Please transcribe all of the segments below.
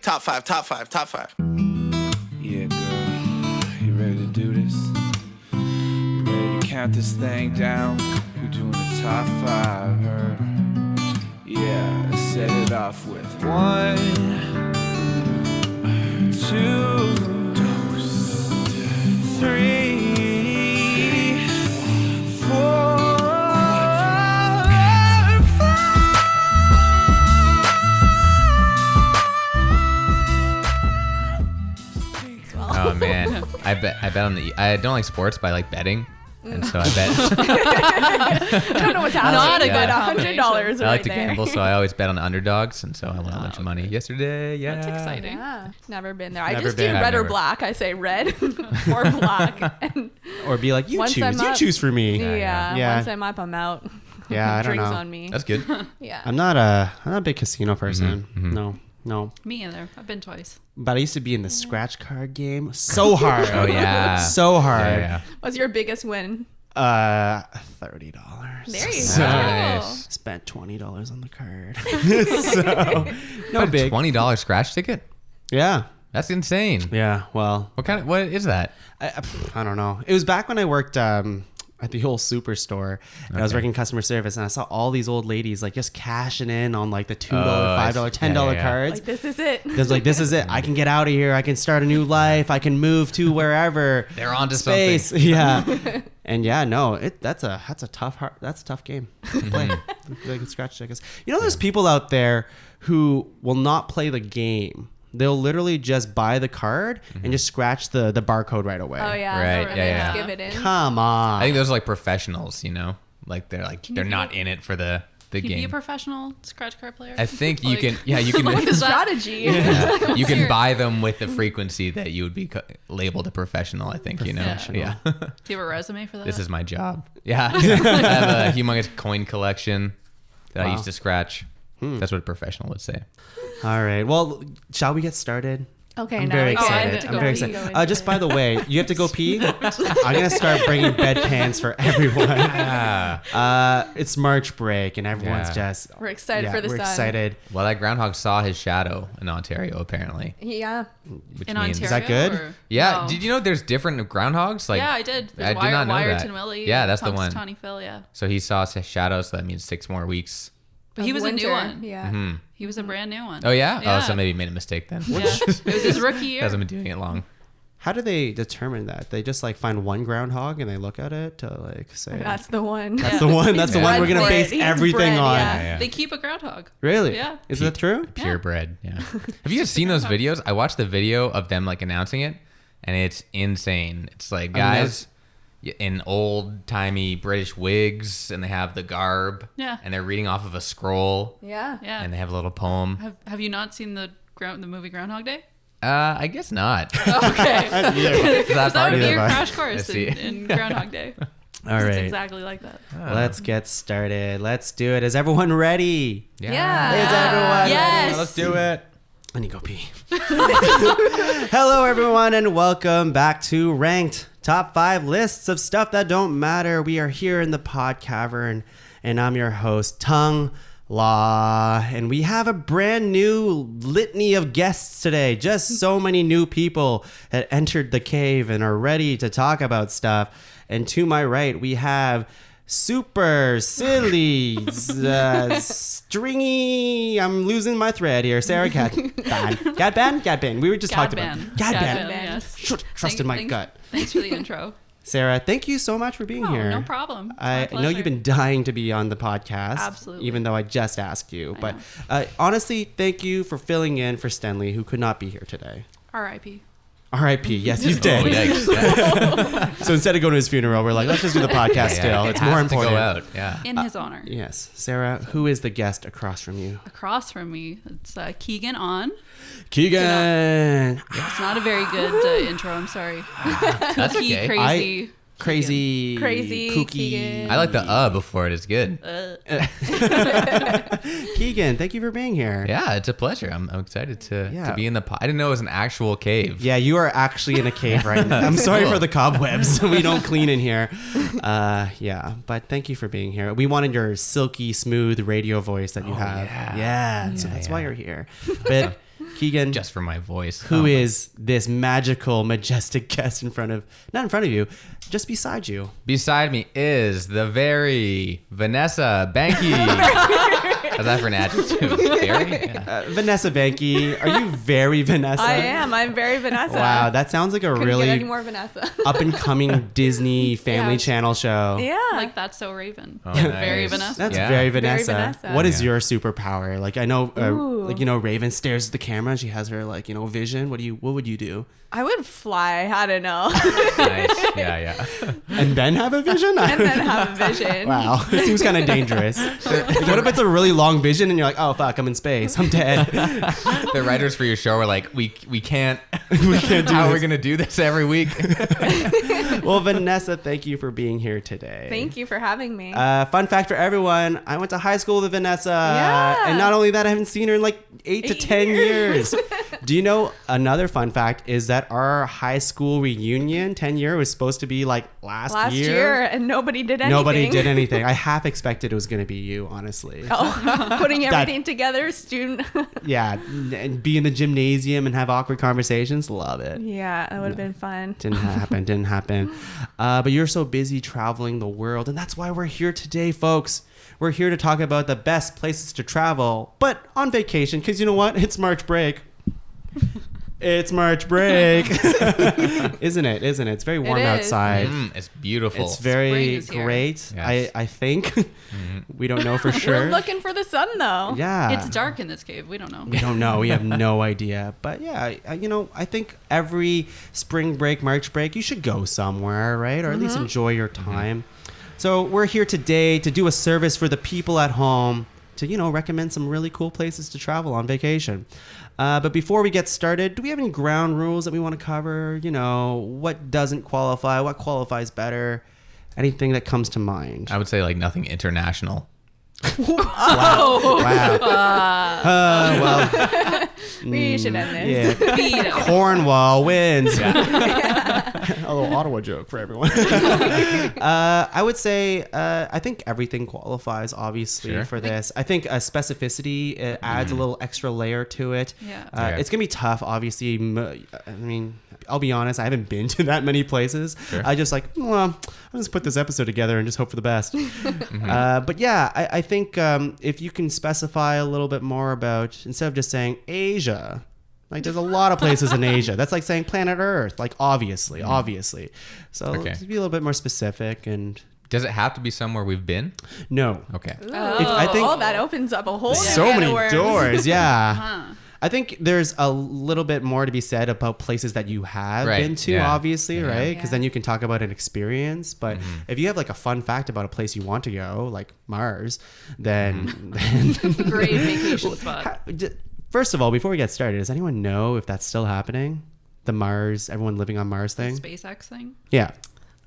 top five. Yeah, girl, you ready to do this? You ready to count this thing down? We're doing the top 5, her. Yeah, let's set it off with 1, 2, 3, 4. Oh man, I bet on the. I don't like sports, but I like betting, and so I bet. I don't know what's happening. Not a good good $100 I like to right there. gamble, so I always bet on the underdogs, and so I won a bunch of money yesterday. Yeah, That's exciting. Yeah, never been there. I Never just been. do red or Never. black. I say red or black. And Or be like, you Once I'm choose. You up- choose for me. yeah, once I'm up, I'm out. Yeah, I don't Drinks know. on me. That's good. Yeah. I'm not a big casino person. No. Me either. I've been twice. But I used to be in the scratch card game. So hard. Oh yeah, So hard. Yeah. What's your biggest win? $30. There you So go. Nice. spent $20 on the card. So no big. $20 scratch ticket. Yeah. That's insane. Yeah. Well, What is that? I don't know. It was back when I worked at the old superstore, and I was working customer service, and I saw all these old ladies like just cashing in on like the $2, $5, $10 yeah. cards. Like, this is it. There's like, this is it. I can get out of here. I can start a new life. I can move to wherever. They're onto Space. something. Yeah. And yeah, no, that's a tough game to play. Like scratch tickets. You know, there's people out there who will not play the game. They'll literally just buy the card and just scratch the barcode right away. Oh yeah. Right, And yeah, then yeah. just give it in. Come on. I think those are like professionals, you know, like they're not in it for the Can you be a game. professional scratch card player? I think you Like- can. Yeah, you can. With the strategy. Yeah, you can Serious. buy them with the frequency that you would be labeled a professional. I think you know. Professional. Yeah. Do you have a resume for that? This is my job. Yeah, I have a humongous coin collection that I Wow. used to scratch. That's what a professional would say. All right. Well, shall we get started? Okay, I'm now very we go. I have excited. to I'm go very pee. excited. Go Just into by it. the way, you have to go pee. I'm gonna start bringing bedpans for everyone. It's March break, and everyone's Yeah. just We're excited for the we're sun. excited. Well, that groundhog saw his shadow in Ontario, apparently. Yeah. Which in means, Ontario. Is that good? or- Yeah. No. Did you know there's different groundhogs? Like, Yeah, I did. There's I did not know Wired that. to Willie. Yeah, that's the one. Punxsutawney Phil, yeah. So he saw his shadow, so that means 6 more weeks. But he Of was a new winter. one. Yeah. He was a brand new one. Oh yeah? Yeah. Oh, so maybe he made a mistake then. Yeah. It was his rookie year. Hasn't been doing it long. How do they determine that? They just like find one groundhog and they look at it to like say That's the one. that's the one. That's the Yeah. one we're gonna Bred for base it. He's everything bred, on. yeah. Yeah. They keep a groundhog. Really? Yeah. Is that true? Purebred. Yeah. Have you guys seen those videos? I watched the video of them like announcing it, and it's insane. It's like guys in old timey British wigs, and they have the garb. Yeah. And they're reading off of a scroll. Yeah. Yeah. And they have a little poem. Have you not seen the movie Groundhog Day? I guess not. Okay. Is that That part would of be it? your I crash course I see. in Groundhog Day. All It's right. exactly like that. Let's get started. Let's do it. Is everyone ready? Yeah. Is everyone Yes. ready? Let's do it. I need to go pee. Hello, everyone, and welcome back to Ranked Top 5 Lists of Stuff That Don't Matter. We are here in the Pod Cavern, and I'm your host, Tuong Law. And we have a brand new litany of guests today. Just so many new people that entered the cave and are ready to talk about stuff. And to my right, we have super silly, stringy. I'm losing my thread here. Sarah Ghadbane. We were just talking about Ghadbane. Yes. Trusted my gut. Thanks for the intro. Sarah, thank you so much for being Oh, here. no problem. It's I my know you've pleasure. been dying to be on the podcast. Absolutely. Even though I just asked you. I But honestly, thank you for filling in for Stenley, who could not be here today. R.I.P. R.I.P. Yes, he's dead. Oh, yikes. So instead of going to his funeral, we're like, let's just do the podcast still. It It's has more to important. go out. Yeah. In his honor. Yes. Sarah, who is the guest across from you? Across from me, it's Keegan On. Keegan. It's not a very good intro. I'm sorry. That's Kooky, okay. crazy. Crazy. Kooky. Keegan. I like the before it is good. Keegan, thank you for being here. Yeah, it's a pleasure. I'm excited to Yeah. be in the I didn't know it was an actual cave. Yeah, you are actually in a cave right now. I'm sorry Cool. for the cobwebs. We don't clean in here. Yeah, but thank you for being here. We wanted your silky, smooth radio voice that you have. yeah. Yeah, so that's why you're here. But Keegan, Just for my voice. who is this magical, majestic guest not in front of you, just beside you. Beside me is the very Vanessa Behncke. Is that for an adjective? Very? Yeah. Vanessa Behncke, are you very Vanessa? I am. I'm very Vanessa. Wow, that sounds like a Couldn't get any really more Vanessa. up and coming Disney Family Yeah. Channel show. Yeah. Like That's So Raven. Oh, Very nice. Vanessa. That's Yeah. very Very Vanessa. Vanessa. What is Yeah. your superpower? Like I know, Ooh. like Raven stares at the camera. And she has her vision. What would you do? I would fly. I don't know. Nice. Yeah. And then have a vision? And then have a vision. Wow, it seems kind of dangerous. What if it's a really long vision and you're like, oh fuck, I'm in space, I'm dead. The writers for your show were like, we can't. We can't do How are we this. gonna do this every week? Well, Vanessa, thank you for being here today. Thank you for having me. Fun fact for everyone: I went to high school with Vanessa, Yeah. and not only that, I haven't seen her in like 8 to 10 years. Do you know another fun fact is that our high school reunion 10 year was supposed to be like last year, and nobody did anything. Nobody did anything. I half expected it was going to be you, honestly. Oh, putting everything together, student. Yeah, and be in the gymnasium and have awkward conversations. Love it. Yeah, that would have been fun. Didn't happen. But you're so busy traveling the world, and that's why we're here today, folks. We're here to talk about the best places to travel, but on vacation, because you know what? It's March break. It's March break. Isn't it? It's very warm is. outside. It's beautiful. It's Spring very is here. great. Yes. I think. We don't know for sure. We're looking for the sun, though. Yeah. It's dark in this cave. We don't know. We don't know. We have no idea. But yeah, I think every spring break, March break, you should go somewhere, right? Or at least enjoy your time. So we're here today to do a service for the people at home to, recommend some really cool places to travel on vacation. But before we get started, do we have any ground rules that we want to cover? What doesn't qualify? What qualifies better? Anything that comes to mind? I would say like nothing international. Wow. Well, We should end this. yeah. Veto. Cornwall wins. A little Ottawa joke for everyone. I would say I think everything qualifies, obviously, Sure. for this. I think specificity adds a little extra layer to it. Yeah. Yeah. It's going to be tough, obviously. I mean, I'll be honest, I haven't been to that many places. Sure. I just I'll just put this episode together and just hope for the best. But yeah, I think if you can specify a little bit more about, instead of just saying Asia, like there's a lot of places in Asia. That's like saying planet Earth, like obviously. So Okay. just be a little bit more specific and Does it have to be somewhere we've been? no. Okay. I think that opens up a whole new so can many of worms. doors. Yeah. Huh. I think there's a little bit more to be said about places that you have Right, been to, yeah. obviously, Yeah. right? Because Yeah. then you can talk about an experience. But if you have like a fun fact about a place you want to go, like Mars, then Great vacation spot. first of all, before we get started, does anyone know if that's still happening? The Mars, everyone living on Mars thing? SpaceX thing. Yeah.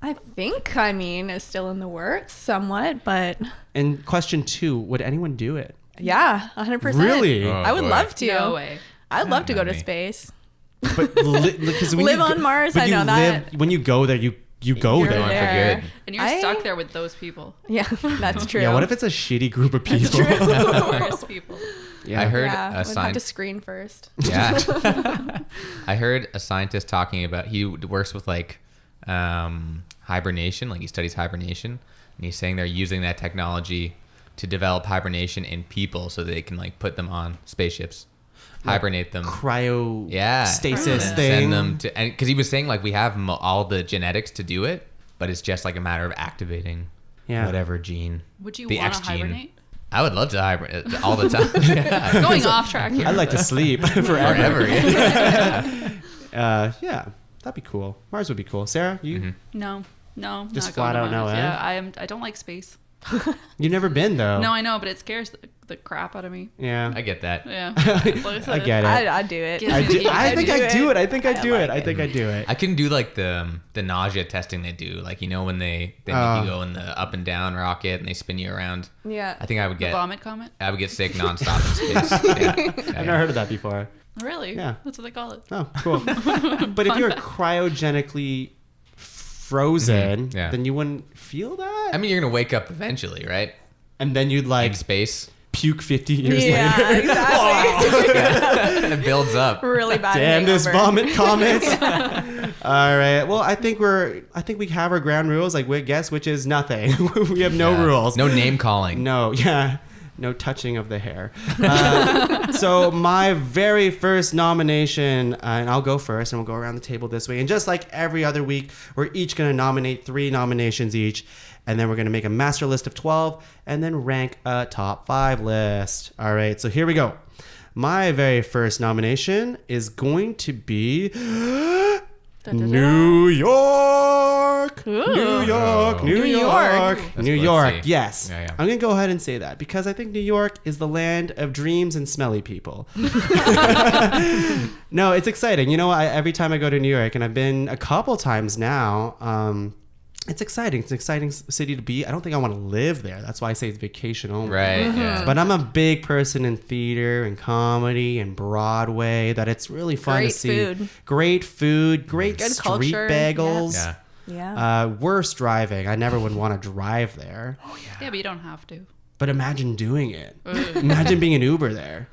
I think, it's still in the works somewhat, but And question 2, would anyone do it? yeah, 100%. Really? Oh, I would boy. love to. No way. I'd love to go Not to me. space. But because when Live you on Mars, I know that. When you go there, you go You're there. Going for there. good. And you're stuck there with those people. Yeah, that's true. Yeah, what if it's a shitty group of people? The worst people. Yeah. I heard Yeah, a we'd have to scientist. screen first. Yeah. I heard a scientist talking about, he works with like hibernation, like he studies hibernation, and he's saying they're using that technology to develop hibernation in people so they can like put them on spaceships, hibernate them. Cryo Yeah. stasis And thing. Send them to, and because he was saying like we have all the genetics to do it, but it's just like a matter of activating Yeah. whatever gene. Would you The want X to gene. hibernate? I would love to hibernate all the time. Yeah. Going off track here. I'd like to sleep forever. Forever. Yeah. Yeah, that'd be cool. Mars would be cool. Sarah, you No, Just not flat going out to no, Mars. eh? Yeah, I don't like space. you've never been though. No, I know, but it scares the crap out of me. Yeah, I get that. Yeah, I get it. I'd do it. Gives I me do. the I think I do it. I think I do like it. I think I do it. I can do like the nausea testing they do, like when they make Oh. you go in the up and down rocket and they spin you around. Yeah. I think I would The get vomit comet. I would get sick nonstop in space. Yeah. I've never heard of that before. Really? Yeah. That's what they call it. Oh, cool. But if you're cryogenically frozen, Mhm, yeah. then you wouldn't feel that. I mean, you're gonna wake up eventually, right? And then you'd In like space. puke 50 years Yeah, later. exactly. It builds up. Really bad. Damn this hangover. vomit comments. All right. Well, I think we have our ground rules. Like, guess which is nothing. We have no rules. No name calling. No. Yeah. No touching of the hair. So my very first nomination, and I'll go first, and we'll go around the table this way. And just like every other week, we're each going to nominate 3 nominations each. And then we're going to make a master list of 12 and then rank a top 5 list. All right. So here we go. My very first nomination is going to be New York. New York. New New York. York. New Let's York. see. Yes. Yeah, yeah. I'm going to go ahead and say that because I think New York is the land of dreams and smelly people. No, it's exciting. You know, every time I go to New York, and I've been a couple times now, it's exciting. It's an exciting city to be. I don't think I want to live there. That's why I say it's vacation only. Right. Yeah. But I'm a big person in theater and comedy and Broadway that it's really fun Great to see. food. Great food. Great Good street culture. bagels. Yeah. Yeah. Worst driving. I never would want to drive there. Yeah, but you don't have to. But imagine doing it. Imagine being an Uber there.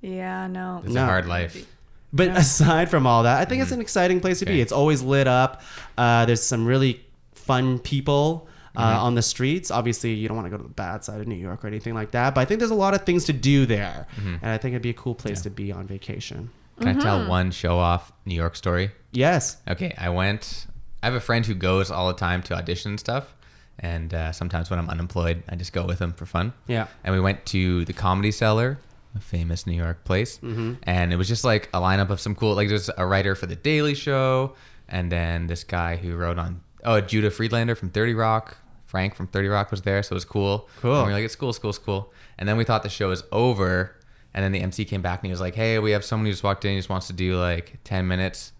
Yeah. No. It's No. a hard life. But aside from all that, I think it's an exciting place to be. Okay. It's always lit up. There's some really fun people on the streets. Obviously, you don't want to go to the bad side of New York or anything like that. But I think there's a lot of things to do there. And I think it'd be a cool place to be on vacation. Can I tell one show off New York story? Yes. Okay, I have a friend who goes all the time to audition and stuff. And sometimes when I'm unemployed, I just go with him for fun. Yeah. And we went to the Comedy Cellar, a famous New York place. And it was just like a lineup of some cool, like there's a writer for The Daily Show. And then this guy who wrote on, Judah Friedlander from 30 Rock. Frank from 30 Rock was there. So it was cool. Cool. And we were like, it's cool. And then we thought the show was over. And then the MC came back and he was like, hey, we have someone who just walked in. He just wants to do like 10 minutes.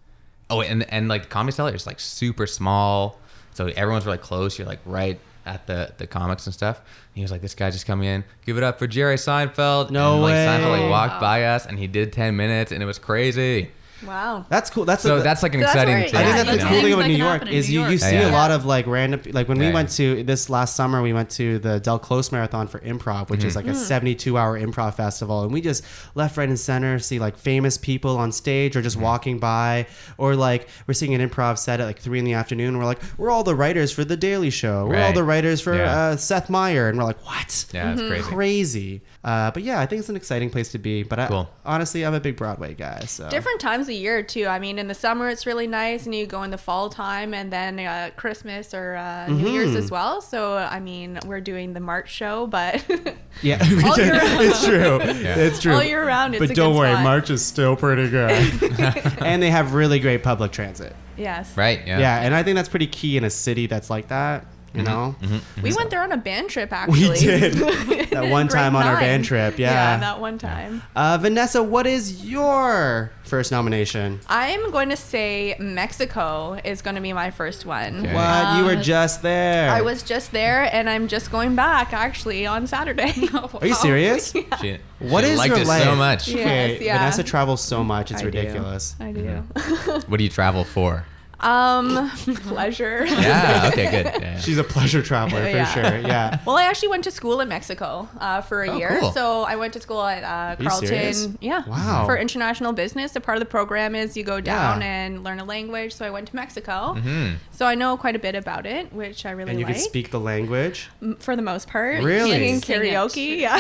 Oh, and like the Comedy Cellar is like super small. So everyone's really close. You're like right at the comics and stuff. And he was like, this guy just coming in. Give it up for Jerry Seinfeld. No and, like, way. Seinfeld like walked by us and he did 10 minutes and it was crazy. Wow. That's cool. That's So that's like an That's exciting where- thing. I think Yeah, that's the you know? cool thing Things about that New can York happen in is New you York. see Yeah. a lot of like random, like when we Yeah. went to this last summer, we went to the Del Close Marathon for improv, which is like a 72-hour improv festival. And we just left, right, and center, see like famous people on stage or just walking by, or like we're seeing an improv set at like 3 in the afternoon. And we're like, we're all the writers for The Daily Show. We're all Right. the writers for Yeah. Seth Meyer. And we're like, what? Yeah, it's crazy. Crazy. But yeah, I think it's an exciting place to be. But Cool. honestly, I'm a big Broadway guy. So Different times of year too. I mean, in the summer it's really nice, and you go in the fall time, and then Christmas or New Year's as well. So I mean, we're doing the March show, but yeah, All year round. it's true. Yeah. It's true. all year round it's But a don't good worry, spot. March is still pretty good. And they have really great public transit. Yes. Right? Yeah. Yeah, and I think that's pretty key in a city that's like that, you know? We went there on a band trip actually. We did. That That one time on our band trip, yeah. that one time. Vanessa, what is your first nomination? I'm going to say Mexico is going to be my first one. Okay. What? You were just there. I was just there, and I'm just going back actually on Saturday. Are you serious? She, What she is liked your it life? so much. Yeah. Okay, Yes, yeah. Vanessa travels so much, it's I do. ridiculous. I do. What do you travel for? Pleasure. Yeah. Okay. Good. Yeah, yeah. She's a pleasure traveler for Yeah. sure, yeah. Well, I actually went to school in Mexico for a Oh, year. cool. So I went to school at you serious? Carleton. Yeah. Wow. For international business. A part of the program is you go down Yeah. and learn a language. So I went to Mexico. So I know quite a bit about it, which I really And you like. can speak the language. For the most part. Really? Singing Sing it. karaoke. Yeah.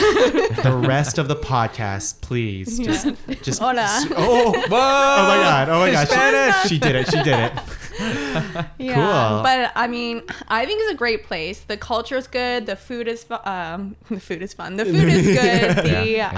The rest of the podcast, please. Just Hola. Oh, Whoa! oh my god. Oh my gosh. Spanish. She did it. She did it. Yeah, Cool. but I mean, I think it's a great place. The culture is good. The food is the food is fun. The food is good. The Yeah.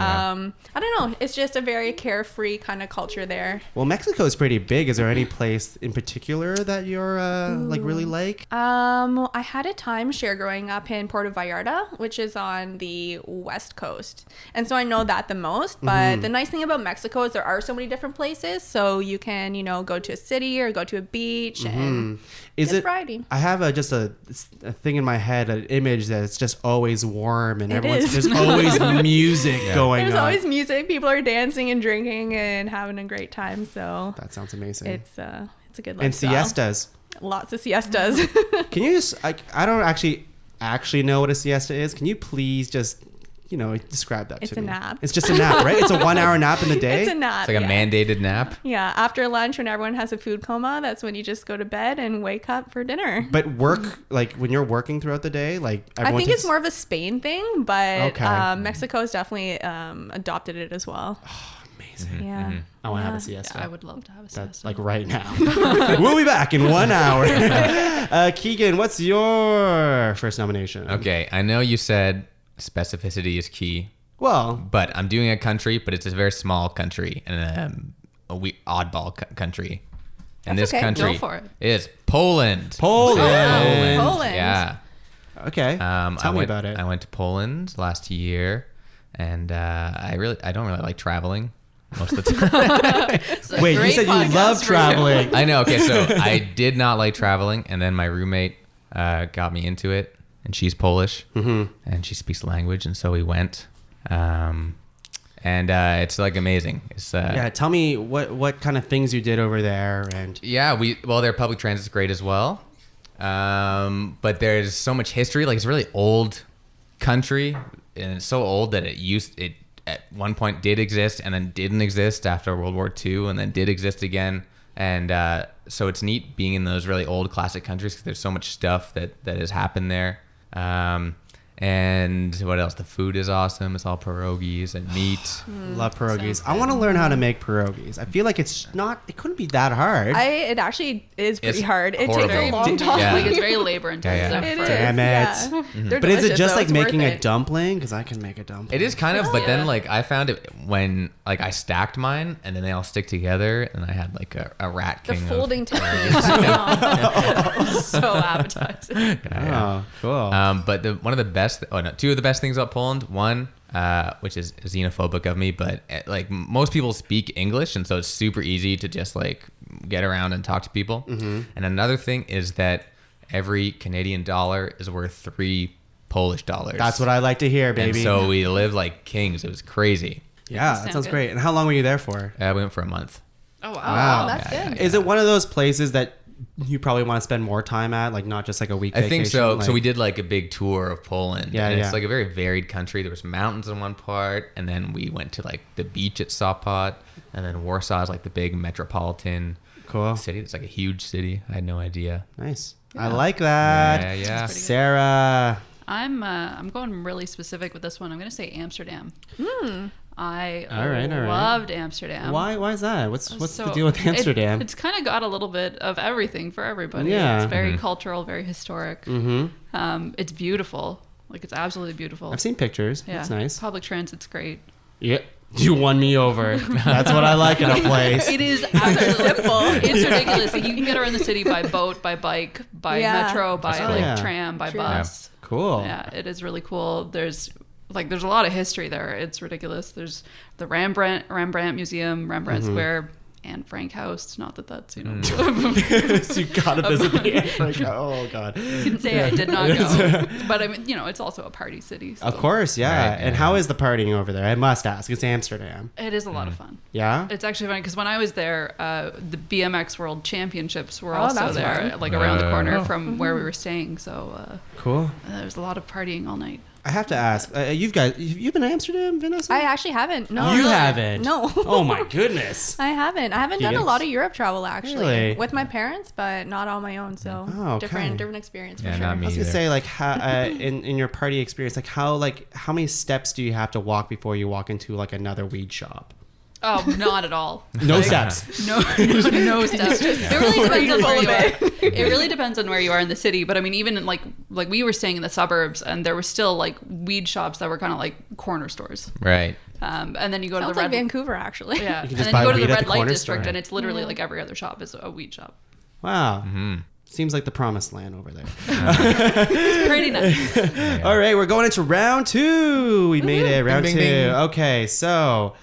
I don't know. It's just a very carefree kind of culture there. Well, Mexico is pretty big. Is there any place in particular that you're like really like? I had a timeshare growing up in Puerto Vallarta, which is on the west coast, and so I know that the most. But the nice thing about Mexico is there are so many different places, so you can go to a city or go to a beach and Is good it? variety. I have just a thing in my head, an image that it's just always warm and It is. there's always music going There's on. always music. People are dancing and drinking and having a great time. So That sounds amazing. it's a good And lifestyle. siestas. Lots of siestas. Can you just? I don't actually know what a siesta is. Can you please just describe that It's to a me. nap. It's just a nap, right? It's a 1 hour nap in the day. It's a nap. It's like a yeah. mandated nap. Yeah, after lunch when everyone has a food coma, that's when you just go to bed and wake up for dinner. But work, like when you're working throughout the day, like I everyone think takes... it's more of a Spain thing, but Okay. Mexico's definitely adopted it as well. Amazing. Yeah. I want to have a Yeah. siesta. I would love to have a That's siesta. like right now. We'll be back in 1 hour. Keegan, what's your first nomination? Okay, I know you said specificity is key, Well, but I'm doing a country, but it's a very small country and oddball country. And That's this okay. country Go for it. is Poland. Poland. Poland. Yeah. Okay. Tell me about it. I went to Poland last year, and I don't really like traveling most of the time. It's a Wait, you great said you podcast love for traveling. I know. Okay, so I did not like traveling, and then my roommate got me into it, and she's Polish, and she speaks the language, and so we went, and it's like amazing. It's Yeah, tell me what kind of things you did over there, and yeah, their public transit's great as well, but there's so much history. Like it's a really old country, and it's so old that it at one point did exist and then didn't exist after World War II and then did exist again. And so it's neat being in those really old classic countries because there's so much stuff that has happened there. And what else? The food is awesome. It's all pierogies and meat. love pierogies. I want to learn how to make pierogies. I feel like it couldn't be that hard. It actually is pretty It's hard. It horrible. takes a Very, long time. Yeah. like it's very labor intensive. Yeah. It for- is. Damn it. Yeah. They're But is it delicious, just though. like It's worth making a it. dumpling? Because I can make a dumpling. It is kind of, but then Yeah. like I found it when like I stacked mine and then they all stick together and I had like a rat The king. of- folding technique. I know. so appetizing. Oh, cool. But two of the best things about Poland. One, which is xenophobic of me, but like most people speak English, and so it's super easy to just like get around and talk to people. And another thing is that every Canadian dollar is worth 3 Polish dollars. That's what I like to hear, And baby. so we live like kings. It was crazy. Yeah, that Sound sounds good. great. And how long were you there for? We went for a month. Oh wow. Wow. That's Yeah, good. Is it one of those places that you probably want to spend more time at, like not just like a week I think so. vacation, So we like- did like a big tour of Poland. Yeah, and yeah. it's like a very varied country. There was mountains in one part, and then we went to like the beach at Sopot, and then Warsaw is like the big metropolitan Cool. city. It's like a huge city. I had no idea. Nice. I like that. Yeah, yeah. pretty good. Sarah. I'm going really specific with this one. I'm going to say Amsterdam. I All right. loved Amsterdam. Why is that? What's the So deal with Amsterdam? It's kind of got a little bit of everything for everybody. Yeah. It's very cultural, very historic. It's beautiful. Like it's absolutely beautiful. I've seen pictures. Yeah. It's nice. Public transit's great. Yeah. You won me over. That's what I like in a place. It is absolutely simple. It's ridiculous. Like you can get around the city by boat, by bike, by Yeah. metro, by That's like cool. Yeah. tram, by True. bus. Cool. Yeah, it is really cool. There's a lot of history there. It's ridiculous. There's the Rembrandt Museum, Rembrandt Square, Anne Frank House. Not that that's So you gotta visit the Anne Frank. Oh god. can say I did not go, but I mean, it's also a party city. So Of course, yeah. Right, And yeah. how is the partying over there? I must ask. It's Amsterdam. it is a lot of fun. Yeah. It's actually funny because when I was there, the BMX World Championships were Oh, also that's there, fun. like around the corner Oh. from where we were staying. So Cool. there was a lot of partying all night. I have to ask. You've been to Amsterdam, Vanessa? I actually haven't. No. You haven't. No. Oh my goodness. I haven't. I haven't done a Yes. lot of Europe travel actually. Really? With my parents, but not on my own. So Oh, okay. different experience for Yeah, sure. not me. I was gonna either. say like how in your party experience, like how many steps do you have to walk before you walk into like another weed shop? Oh, not at all. No steps. No steps. It really depends on where you are. It really depends on where you are in the city. But I mean, even in like we were staying in the suburbs, and there were still like weed shops that were kind of like corner stores. Right. And then you go Sounds to the like red. Vancouver actually. Yeah, You can and just then buy you go to weed the at red the light corner district, store. and it's literally like every other shop is a weed shop. Wow. Seems like the promised land over there. It's pretty nice. All right, we're going into round 2. We made it. Round Ding, 2. ding, ding. Okay, so,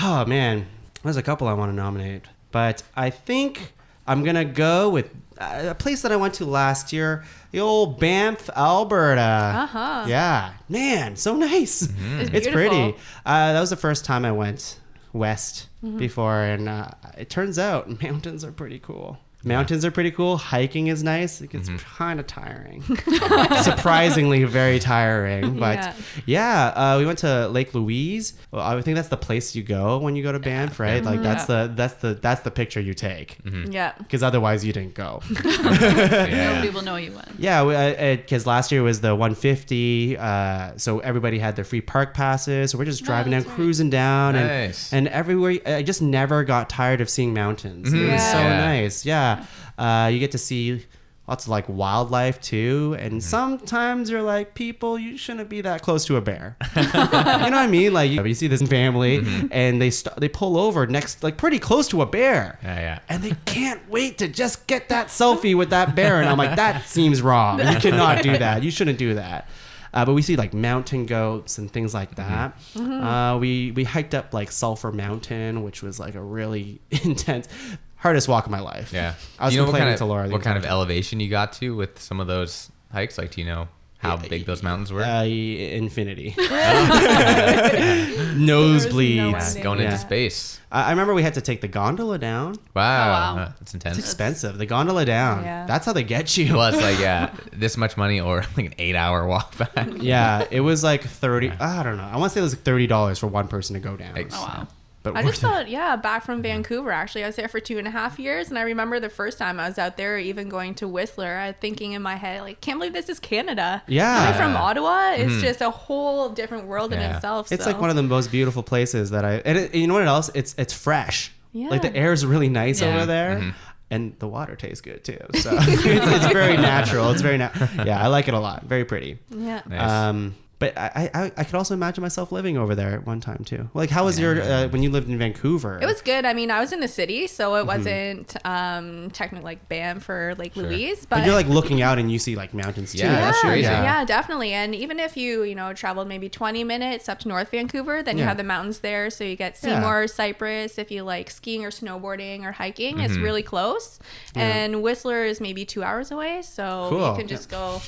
oh man, there's a couple I want to nominate, but I think I'm gonna go with a place that I went to last year, the old Banff, Alberta. Uh-huh. Yeah, man, so nice. It's It's beautiful. pretty. That was the first time I went west before, and it turns out mountains are pretty cool. Mountains are pretty cool. Hiking is nice. It gets kind of tiring. Surprisingly very tiring. But we went to Lake Louise. Well, I think that's the place you go when you go to Banff, right? Like that's the picture you take. Yeah. Because otherwise you didn't go. Nobody will know you went. Yeah, because last year was the 150, so everybody had their free park passes. So we're just driving down, cruising down, and everywhere. I just never got tired of seeing mountains. It was so nice. Yeah, you get to see lots of like wildlife too, and sometimes you're like, people, you shouldn't be that close to a bear. You know what I mean? Like you see this family, and they pull over next, like pretty close to a bear, and they can't wait to just get that selfie with that bear, and I'm like, that seems wrong. You cannot do that. You shouldn't do that. But we see like mountain goats and things like that. We hiked up like Sulphur Mountain, which was like a really intense, hardest walk of my life. Yeah. I was complaining to Laura. What kind of elevation you got to with some of those hikes? Like, do you know how big those mountains were? Infinity. Nosebleeds. Going into space. I remember we had to take the gondola down. Wow. Oh, wow. That's intense. It's expensive. The gondola down. Yeah. That's how they get you. Well, it's like, this much money or like an 8-hour walk back. Yeah, it was like 30. I don't know. I want to say it was like $30 for one person to go down. Like, Oh, wow. But I just worth it. thought, back from Vancouver, actually. I was there for 2.5 years, and I remember the first time I was out there, even going to Whistler, I was thinking in my head, like, can't believe this is Canada. Yeah. Coming from Ottawa, it's just a whole different world in Yeah. itself. It's so. like one of the most beautiful places that you know what else? It's fresh. Yeah. Like the air is really nice over there. And the water tastes good too. So it's very natural. It's very yeah, I like it a lot. Very pretty. Yeah. Nice. But I could also imagine myself living over there at one time too. Like, how was your when you lived in Vancouver? It was good. I mean, I was in the city, so it wasn't technically like Banff or Lake Louise, But you're like looking out and you see like mountains too. Yeah, that's crazy. Yeah, definitely. And even if you traveled maybe 20 minutes up to North Vancouver, then you have the mountains there. So you get Seymour, Cypress. If you like skiing or snowboarding or hiking, it's really close. And Whistler is maybe 2 hours away. So Cool. you can just go,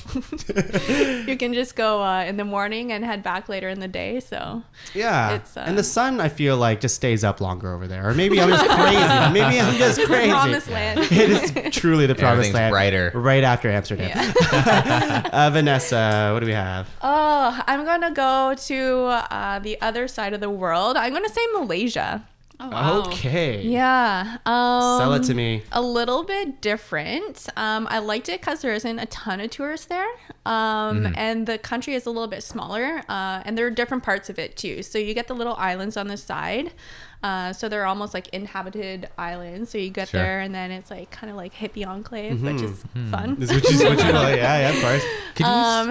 you can just go in the morning and head back later in the day. So Yeah. It's, and the sun, I feel like, just stays up longer over there. Or maybe I'm just crazy. Maybe I'm just it's crazy. the promised land. It is truly the promised Everything's land. brighter. Right after Amsterdam. Yeah. Vanessa, what do we have? Oh, I'm going to go to the other side of the world. I'm going to say Malaysia. Oh, wow. Okay. Yeah. Sell it to me. A little bit different. I liked it because there isn't a ton of tourists there. And the country is a little bit smaller. And there are different parts of it too. So you get the little islands on the side. So they're almost like inhabited islands. So you get there and then it's like kind of like hippie enclave, which is fun. Which is what you like. Yeah, of course.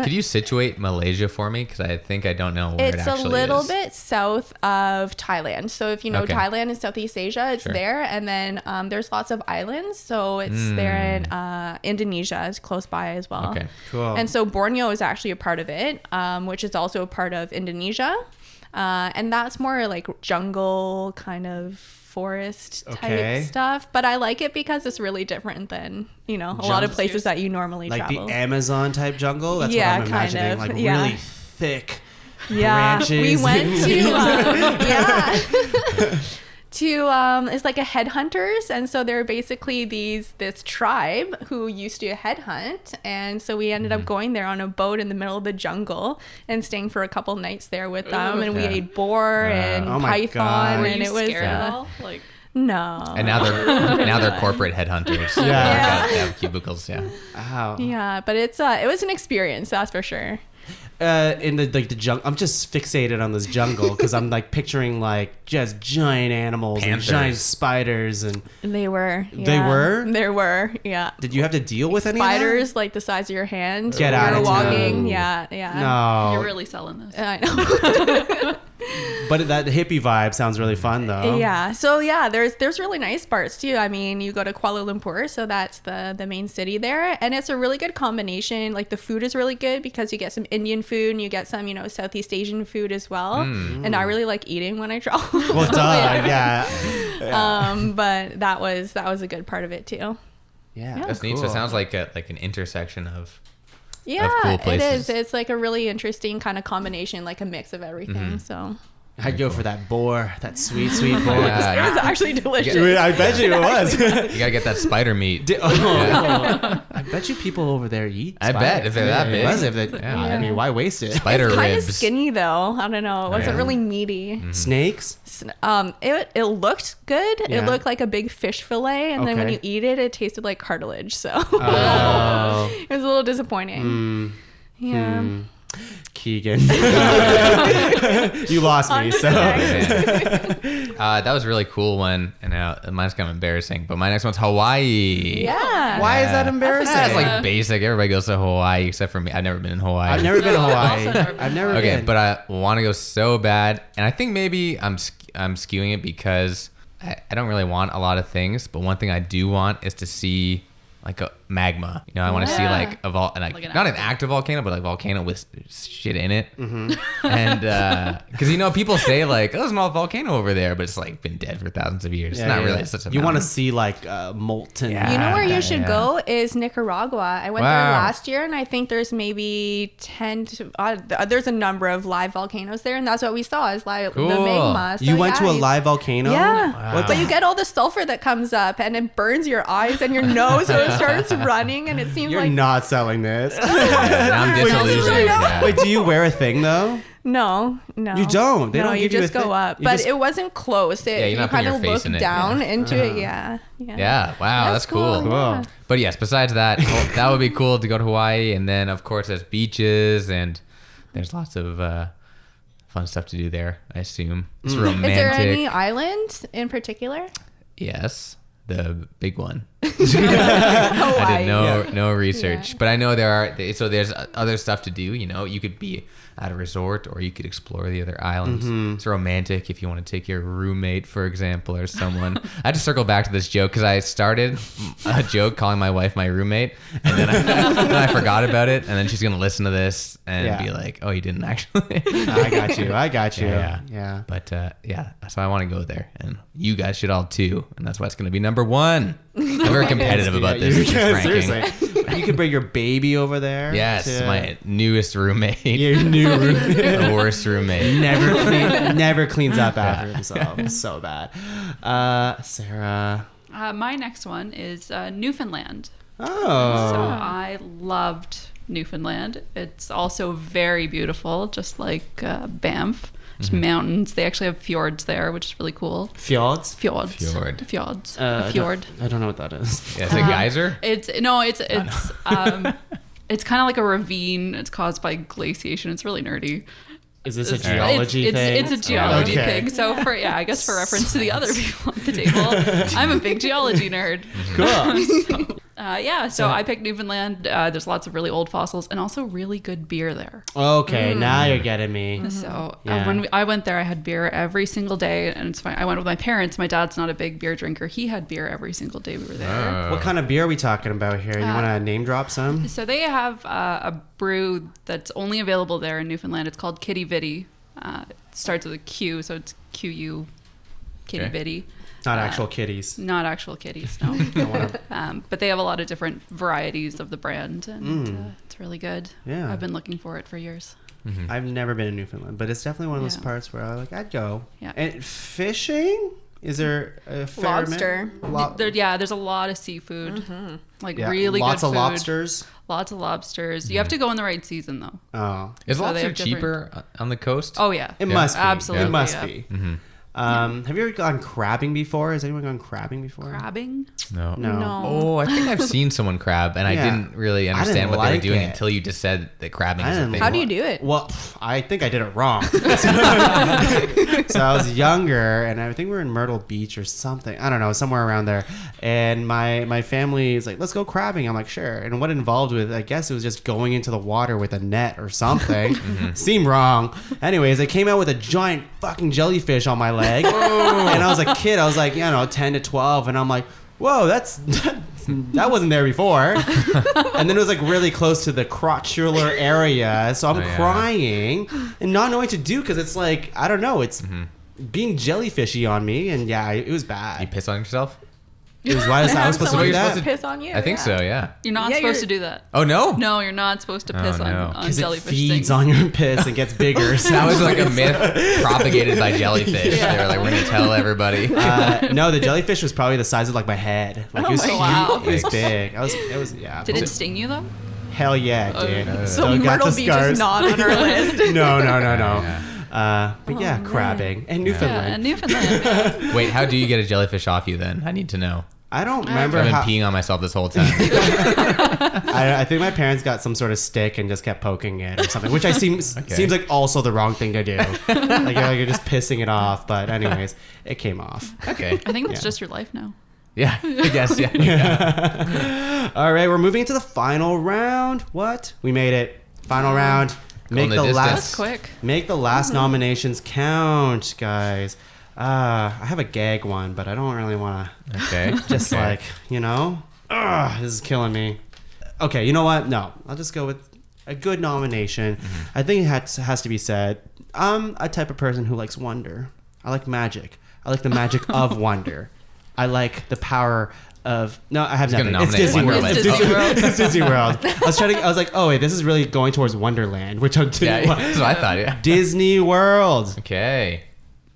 Could you situate Malaysia for me? Because I think I don't know where it It's actually a little is. bit south of Thailand. So if you know Okay. Thailand and Southeast Asia, it's there. And then there's lots of islands. So it's there in Indonesia is close by as well. Okay. Cool. And so Borneo is actually a part of it, which is also a part of Indonesia. And that's more like jungle kind of forest type stuff. But I like it because it's really different than, a lot of places that you normally like travel. the Amazon type jungle? That's Yeah, what I'm kind imagining. of, Like yeah. really thick Yeah, we branches. went to it's like a headhunters, and so they're basically this tribe who used to headhunt, and so we ended up going there on a boat in the middle of the jungle and staying for a couple nights there with them, and we Yeah. ate boar and Oh my python, God. Were and you it was scared at all? Like, no. And now they're corporate headhunters. Yeah. They have cubicles. Yeah. Wow. Yeah, but it was an experience, that's for sure. In the jungle, I'm just fixated on this jungle because I'm like picturing like just giant animals Panthers. and giant spiders. And They were. They were? There were. Yeah. did you have to deal with any Spiders like the size of your hand. Get when out you were of walking. town. Yeah. No, you're really selling this. I know. but that hippie vibe sounds really fun though. Yeah. So yeah, there's really nice parts too. I mean, you go to Kuala Lumpur, so that's the main city there, and it's a really good combination. Like the food is really good because you get some Indian food and you get some Southeast Asian food as well. And I really like eating when I travel. Well, yeah. But that was a good part of it too. Yeah, That's neat. So it sounds like an intersection of. Yeah, cool it places. is. It's like a really interesting kind of combination, like a mix of everything. So I'd go for that boar, that sweet, sweet boar. Yeah, It was actually delicious. I bet you it was. you gotta get that spider meat. I bet you people over there eat. I bet if they're that big. I mean, why waste it? Spider It's kind of ribs. skinny though. I don't know. It wasn't really meaty. Snakes? It looked good. Yeah. It looked like a big fish fillet, and then when Okay. you eat it, it tasted like cartilage. So Oh. it was a little disappointing. Yeah. Keegan. You lost me, so. That was a really cool one, and mine's kind of embarrassing. But my next one's Hawaii. Yeah. Why is that embarrassing? That's like basic. Everybody goes to Hawaii except for me. I've never been in Hawaii. I've never been to No, Hawaii. also never been. I've never Okay, been. but I want to go so bad, and I think maybe I'm skewing it because I don't really want a lot of things, but one thing I do want is to see like a magma. You know, I want to see Yeah. like a Like an not an active volcano, but like a volcano with shit in it. Mm-hmm. And because people say like, oh, there's an old volcano over there, but it's like been dead for thousands of years. Yeah, it's not yeah. really such a. You want to mountain. see like molten. Yeah. You know where Yeah, you should yeah. go is Nicaragua. I went Wow. there last year, and I think there's maybe 10 to, there's a number of live volcanoes there, and that's what we saw is live Cool. the magma. So, You went to a you- live volcano? Yeah, What but the you get all the sulfur that comes up, and it burns your eyes and your nose, so it starts running, and it seems You're like not selling this. Yeah, I'm disillusioned. Yeah. Wait, do you wear a thing though? no. You don't. They no, don't you give you a just go thing. up, You but just- it wasn't close. you're You not kind putting of your face look in it, down yeah. into it. Yeah. Yeah, wow, that's cool. Cool. But yes, besides that, that would be cool to go to Hawaii, and then of course there's beaches and there's lots of fun stuff to do there. I assume it's romantic. Is there any island in particular? Yes, the big one. Hawaii. I did no research, but I know there are. So there's other stuff to do. You know, you could be at a resort, or you could explore the other islands. It's romantic if you want to take your roommate, for example, or someone. I had to circle back to this joke because I started a joke calling my wife my roommate, and then I forgot about it, and then she's gonna listen to this and Yeah. be like, "Oh, you didn't actually." I got you. I got you. Yeah. Yeah. But yeah, so I want to go there, and you guys should all too, and that's why it's gonna be number one. I'm very competitive about this ranking. Seriously. You could bring your baby over there. Yes, to- my newest roommate. your new roommate. The worst roommate. never cleans up after himself. So bad. Sarah. My next one is Newfoundland. Oh. So I loved Newfoundland. It's also very beautiful, just like Banff. Just mountains. They actually have fjords there, which is really cool. Fjords? Fjords. Fjord. Fjords. I A fjord. don't know what that is. Yeah, it's a geyser. It's it's kind of like a ravine. It's caused by glaciation. It's really nerdy. Is this a It's- geology thing? It's a geology Okay. thing. So I guess for reference to the other people at the table, I'm a big geology nerd. Cool. So I picked Newfoundland. There's lots of really old fossils and also really good beer there. Okay, now you're getting me. So Yeah. when I went there, I had beer every single day, and it's fine. I went with my parents. My dad's not a big beer drinker. He had beer every single day we were there. What kind of beer are we talking about here? You want to name drop some? So they have a brew that's only available there in Newfoundland. It's called Kitty Vitty. It starts with a Q, so it's QU, Kitty Okay. Vitty. Not actual kitties. Not actual kitties, no. But they have a lot of different varieties of the brand, and it's really good. Yeah. I've been looking for it for years. I've never been to Newfoundland, but it's definitely one of those Yeah. parts where I'd go. Yeah. And fishing? Is there a fair Lobster. There's a lot of seafood, like Yeah, really lots good of food. lobsters. Lots of lobsters. You have to go in the right season, though. Oh, Is So they lobster have different- cheaper on the coast? Oh yeah, it must be. absolutely, It must yeah. be. Have you ever gone crabbing before? Has anyone gone crabbing before? Crabbing. No. No. Oh, I think I've seen someone crab, and I Yeah. didn't really I understand didn't what they were like doing it. until you just said that crabbing I is a didn't thing. How do you do it? Well, I think I did it wrong. So I was younger, and I think we were in Myrtle Beach or something. I don't know, somewhere around there. And my family is like, let's go crabbing. I'm like, sure. And what it involved with, I guess it was just going into the water with a net or something. Seemed wrong. Anyways, I came out with a giant fucking jellyfish on my leg. And I was a kid. I was like, 10 to 12. And I'm like, whoa, that wasn't there before. And then it was like really close to the crotchular area. So I'm Oh, yeah. crying and not knowing what to do because it's like, I don't know, it's being jellyfishy on me. And yeah, it was You bad. piss on yourself? Why is I was supposed to do Someone's that? supposed to piss on you. I think so. Yeah. You're not Yeah, supposed you're- to do that. Oh no. No, you're not supposed to piss no. on Because it jellyfish feeds things. on your piss and gets bigger. So That was like a myth propagated by jellyfish. Yeah. They were like, we're gonna tell everybody. no, the jellyfish was probably the size of like my head. Like it was my wow. It was big. It was yeah. Did it sting you though? Hell yeah, it did. no. So Still got Myrtle the Beach scars. is not on our list. No. Yeah. But yeah, crabbing and Yeah, Newfoundland. and Newfoundland. Yeah. Wait, how do you get a jellyfish off you then? I need to know. I don't remember I've been how. peeing on myself this whole time. I think my parents got some sort of stick and just kept poking it or something, which seems like also the wrong thing to do. Like you're just pissing it off. But anyways, it came off. Okay. I think that's Yeah. just your life now. Yeah. I guess. Yeah. All right, we're moving into the final round. What? We made it. Final round. Make the the distance. last That's quick. Make the last nominations count, guys. I have a gag one, but I don't really want to Okay. just Okay. like, this is killing me. Okay, you know what? No, I'll just go with a good nomination. I think it has to be said. I'm a type of person who likes wonder. I like magic. I like the magic of wonder. I like the power of I have gonna nothing. It's nominate Disney World. Wonderland. It's Disney World. It's Disney World. I was like, oh wait, this is really going towards Wonderland, which I didn't Yeah, want. that's what I thought. Yeah. Disney World. Okay.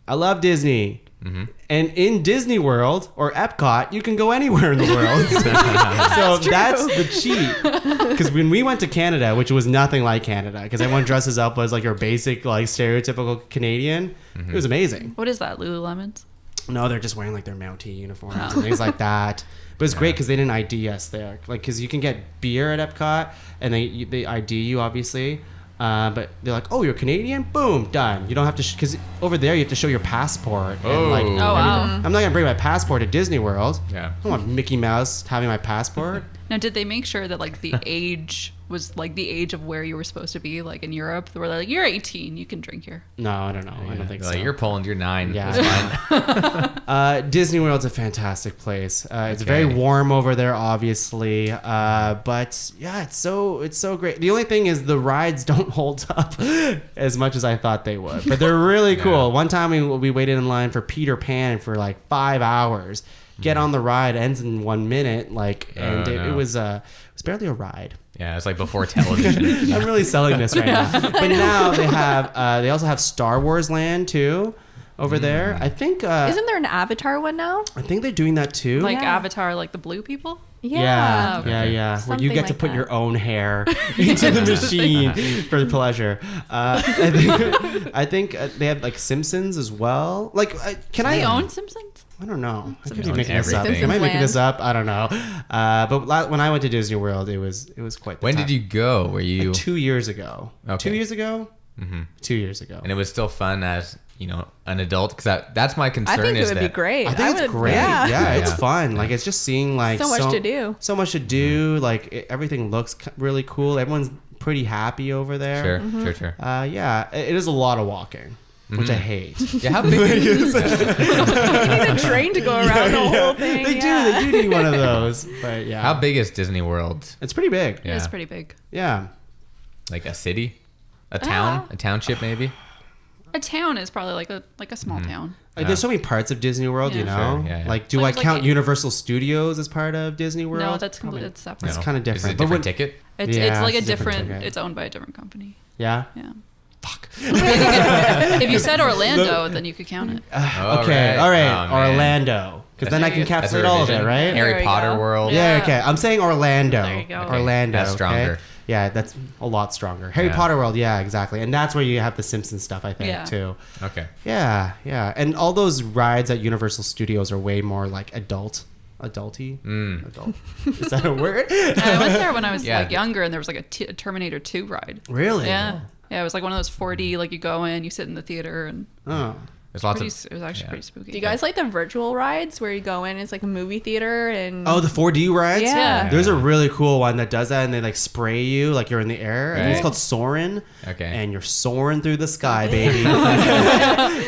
I love Disney. And in Disney World or Epcot, you can go anywhere in the world. So that's the cheat. Because when we went to Canada, which was nothing like Canada, because everyone dresses up as like your basic, like stereotypical Canadian, it was amazing. What is that, Lululemons? No, they're just wearing like their Mountie uniforms and things like that. But it's great because they didn't ID us there. Like, because you can get beer at Epcot and they ID you, obviously. But they're like, oh, you're Canadian? Boom, done. You don't have to, because over there you have to show your passport. And like, Oh. Oh, wow. I'm not going to bring my passport to Disney World. Yeah. I don't want Mickey Mouse having my passport. Now, did they make sure that like the age was like the age of where you were supposed to be, like in Europe, where they're like, you're 18, you can drink here? No, I don't know. I don't think Like, so. you're Poland. You're 9. Yeah. It's fine. Disney World's a fantastic place. It's very warm over there, obviously. But yeah, it's so great. The only thing is the rides don't hold up as much as I thought they would, but they're really cool. One time we waited in line for Peter Pan for like 5 hours. Get on the ride, ends in 1 minute, and it was barely a ride. Yeah, it's like before television. I'm really selling this right now. But now they also have Star Wars Land too over there. I think Isn't there an Avatar one now? I think they're doing that too. Like Yeah. Avatar, like the blue people? Yeah, Okay. Where you Something get to like put that. your own hair into the machine for pleasure. I think they have like Simpsons as well. Like, can They I own Simpsons? I don't know. I could be Simpsons. making this up. Everything. Am I making Simpsons this up? I don't know. But when I went to Disney World, it was quite. The When time. did you go? Were you? 2 years ago. Okay. 2 years ago. 2 years ago. And it was still fun as an adult, because that's my concern. I think it is would that be great. I think it's would- great. Yeah, it's Yeah. fun. Like, it's just seeing like So much to do. So much to do. Like everything looks really cool. Everyone's pretty happy over there. Sure. Yeah, it is a lot of walking, which I hate. Yeah, how big is You need a train to go around the whole thing. They do need one of those. But yeah, How big is Disney World? It's pretty big. Yeah. It's pretty big. Yeah. Like a city? A town? A township, maybe? A town is probably like a small town. Like, there's so many parts of Disney World, Yeah. you know. Sure, yeah. Like, do Like- I count like- Universal Studios as part of Disney World? No, that's Probably. completely it's separate. It's No. kinda Is it a different. But different when- ticket? It's Yeah, like it's a a different different. ticket. It's owned by a different company. Yeah. Yeah. Fuck. If you said Orlando, then you could count it. Okay. All right. Oh, man. Orlando, because then I can That's a encapsulate all of it, revision. right? Harry There you Potter go. World. Yeah, Yeah. okay. I'm saying Orlando. There you go. Okay. Orlando. That's stronger. Okay? Yeah, that's a lot stronger. Harry Yeah. Potter World, yeah, exactly. And that's where you have the Simpsons stuff, I think, Yeah. too. Okay. Yeah. And all those rides at Universal Studios are way more like adulty. Adult. Is that a word? I went there when I was Yeah. like younger, and there was like a Terminator 2 ride. Really? Yeah. Yeah, it was like one of those 4D, like you go in, you sit in the theater, and Oh. There's lots pretty, of. it was actually yeah. pretty spooky. Do you guys like the virtual rides where you go in? It's like a movie theater and Oh, the 4D rides? Yeah. There's a really cool one that does that, and they like spray you like you're in the air. I think it's Right. called Soarin'. Okay. And you're soaring through the sky, baby.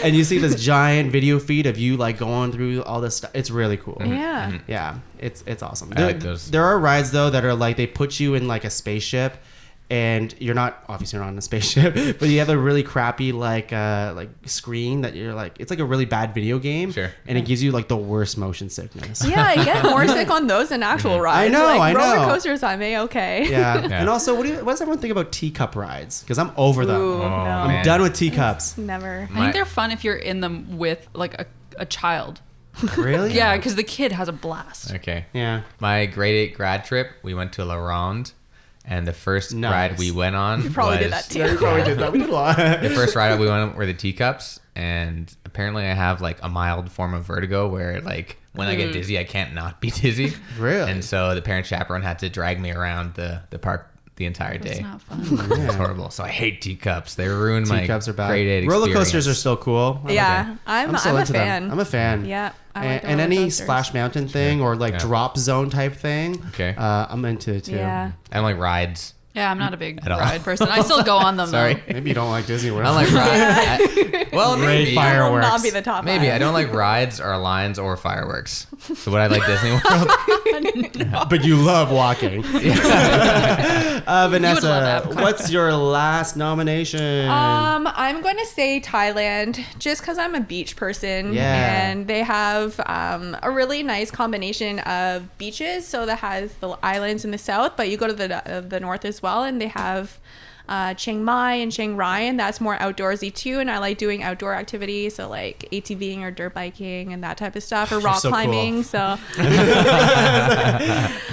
And you see this giant video feed of you like going through all this stuff. It's really cool. yeah. Yeah, it's awesome. I like those. There are rides though that are like they put you in like a spaceship, and you're not obviously not on a spaceship, but you have a really crappy like screen that you're like, it's like a really bad video game, Sure. and it gives you like the worst motion sickness. Yeah, I get more sick on those than actual rides. I know. Roller coasters, I'm okay. Yeah. Yeah. And also, what does everyone think about teacup rides? Because I'm over them. Ooh, no. I'm man. done with teacups. Never. I think they're fun if you're in them with like a child. Really? Yeah, because the kid has a blast. Okay. Yeah. My grade 8 grad trip, we went to La Ronde, and the first Nice. ride we went on Probably was did that too. Yeah, we probably did that. We did a lot. the first ride we went on were the teacups, and apparently I have like a mild form of vertigo where like when I get dizzy, I can't not be dizzy. Really? And so the parent chaperone had to drag me around the park the entire day. It's not fun. It's horrible. So I hate teacups. They ruined my Teacups are bad. grade 8 Roller experience. coasters are still cool. Yeah, I'm still a into them. fan. I'm a fan. Yeah, I like the and roller any coasters. Splash Mountain thing or like Yeah. drop zone type thing. Okay. I'm into it too. Yeah. I don't like rides. Yeah, I'm not a big At all. ride person. I still go on them. Sorry. Though. Maybe you don't like Disney World. I don't like rides. Well, Great maybe. fire- That will not Fireworks. be the top. Maybe. five. I don't like rides or lines or fireworks. So would I like Disney World? But you love walking. Vanessa, love Epcot. what's your last nomination? I'm going to say Thailand just because I'm a beach person. Yeah. And they have a really nice combination of beaches. So that has the islands in the south, but you go to the north as well, and they have Chiang Mai and Chiang Rai, and that's more outdoorsy too. And I like doing outdoor activities, so like ATVing or dirt biking and that type of stuff, or rock so cool. climbing. So You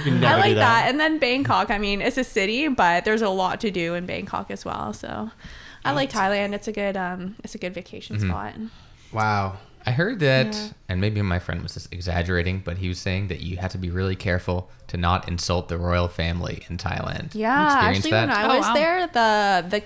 can never I do like that. And then Bangkok, I mean, it's a city, but there's a lot to do in Bangkok as well. So I like Thailand. It's a good vacation spot. Wow. I heard that, Yeah. and maybe my friend was just exaggerating, but he was saying that you have to be really careful to not insult the royal family in Thailand. Yeah, Experience actually, that? when I Oh, was wow. there, the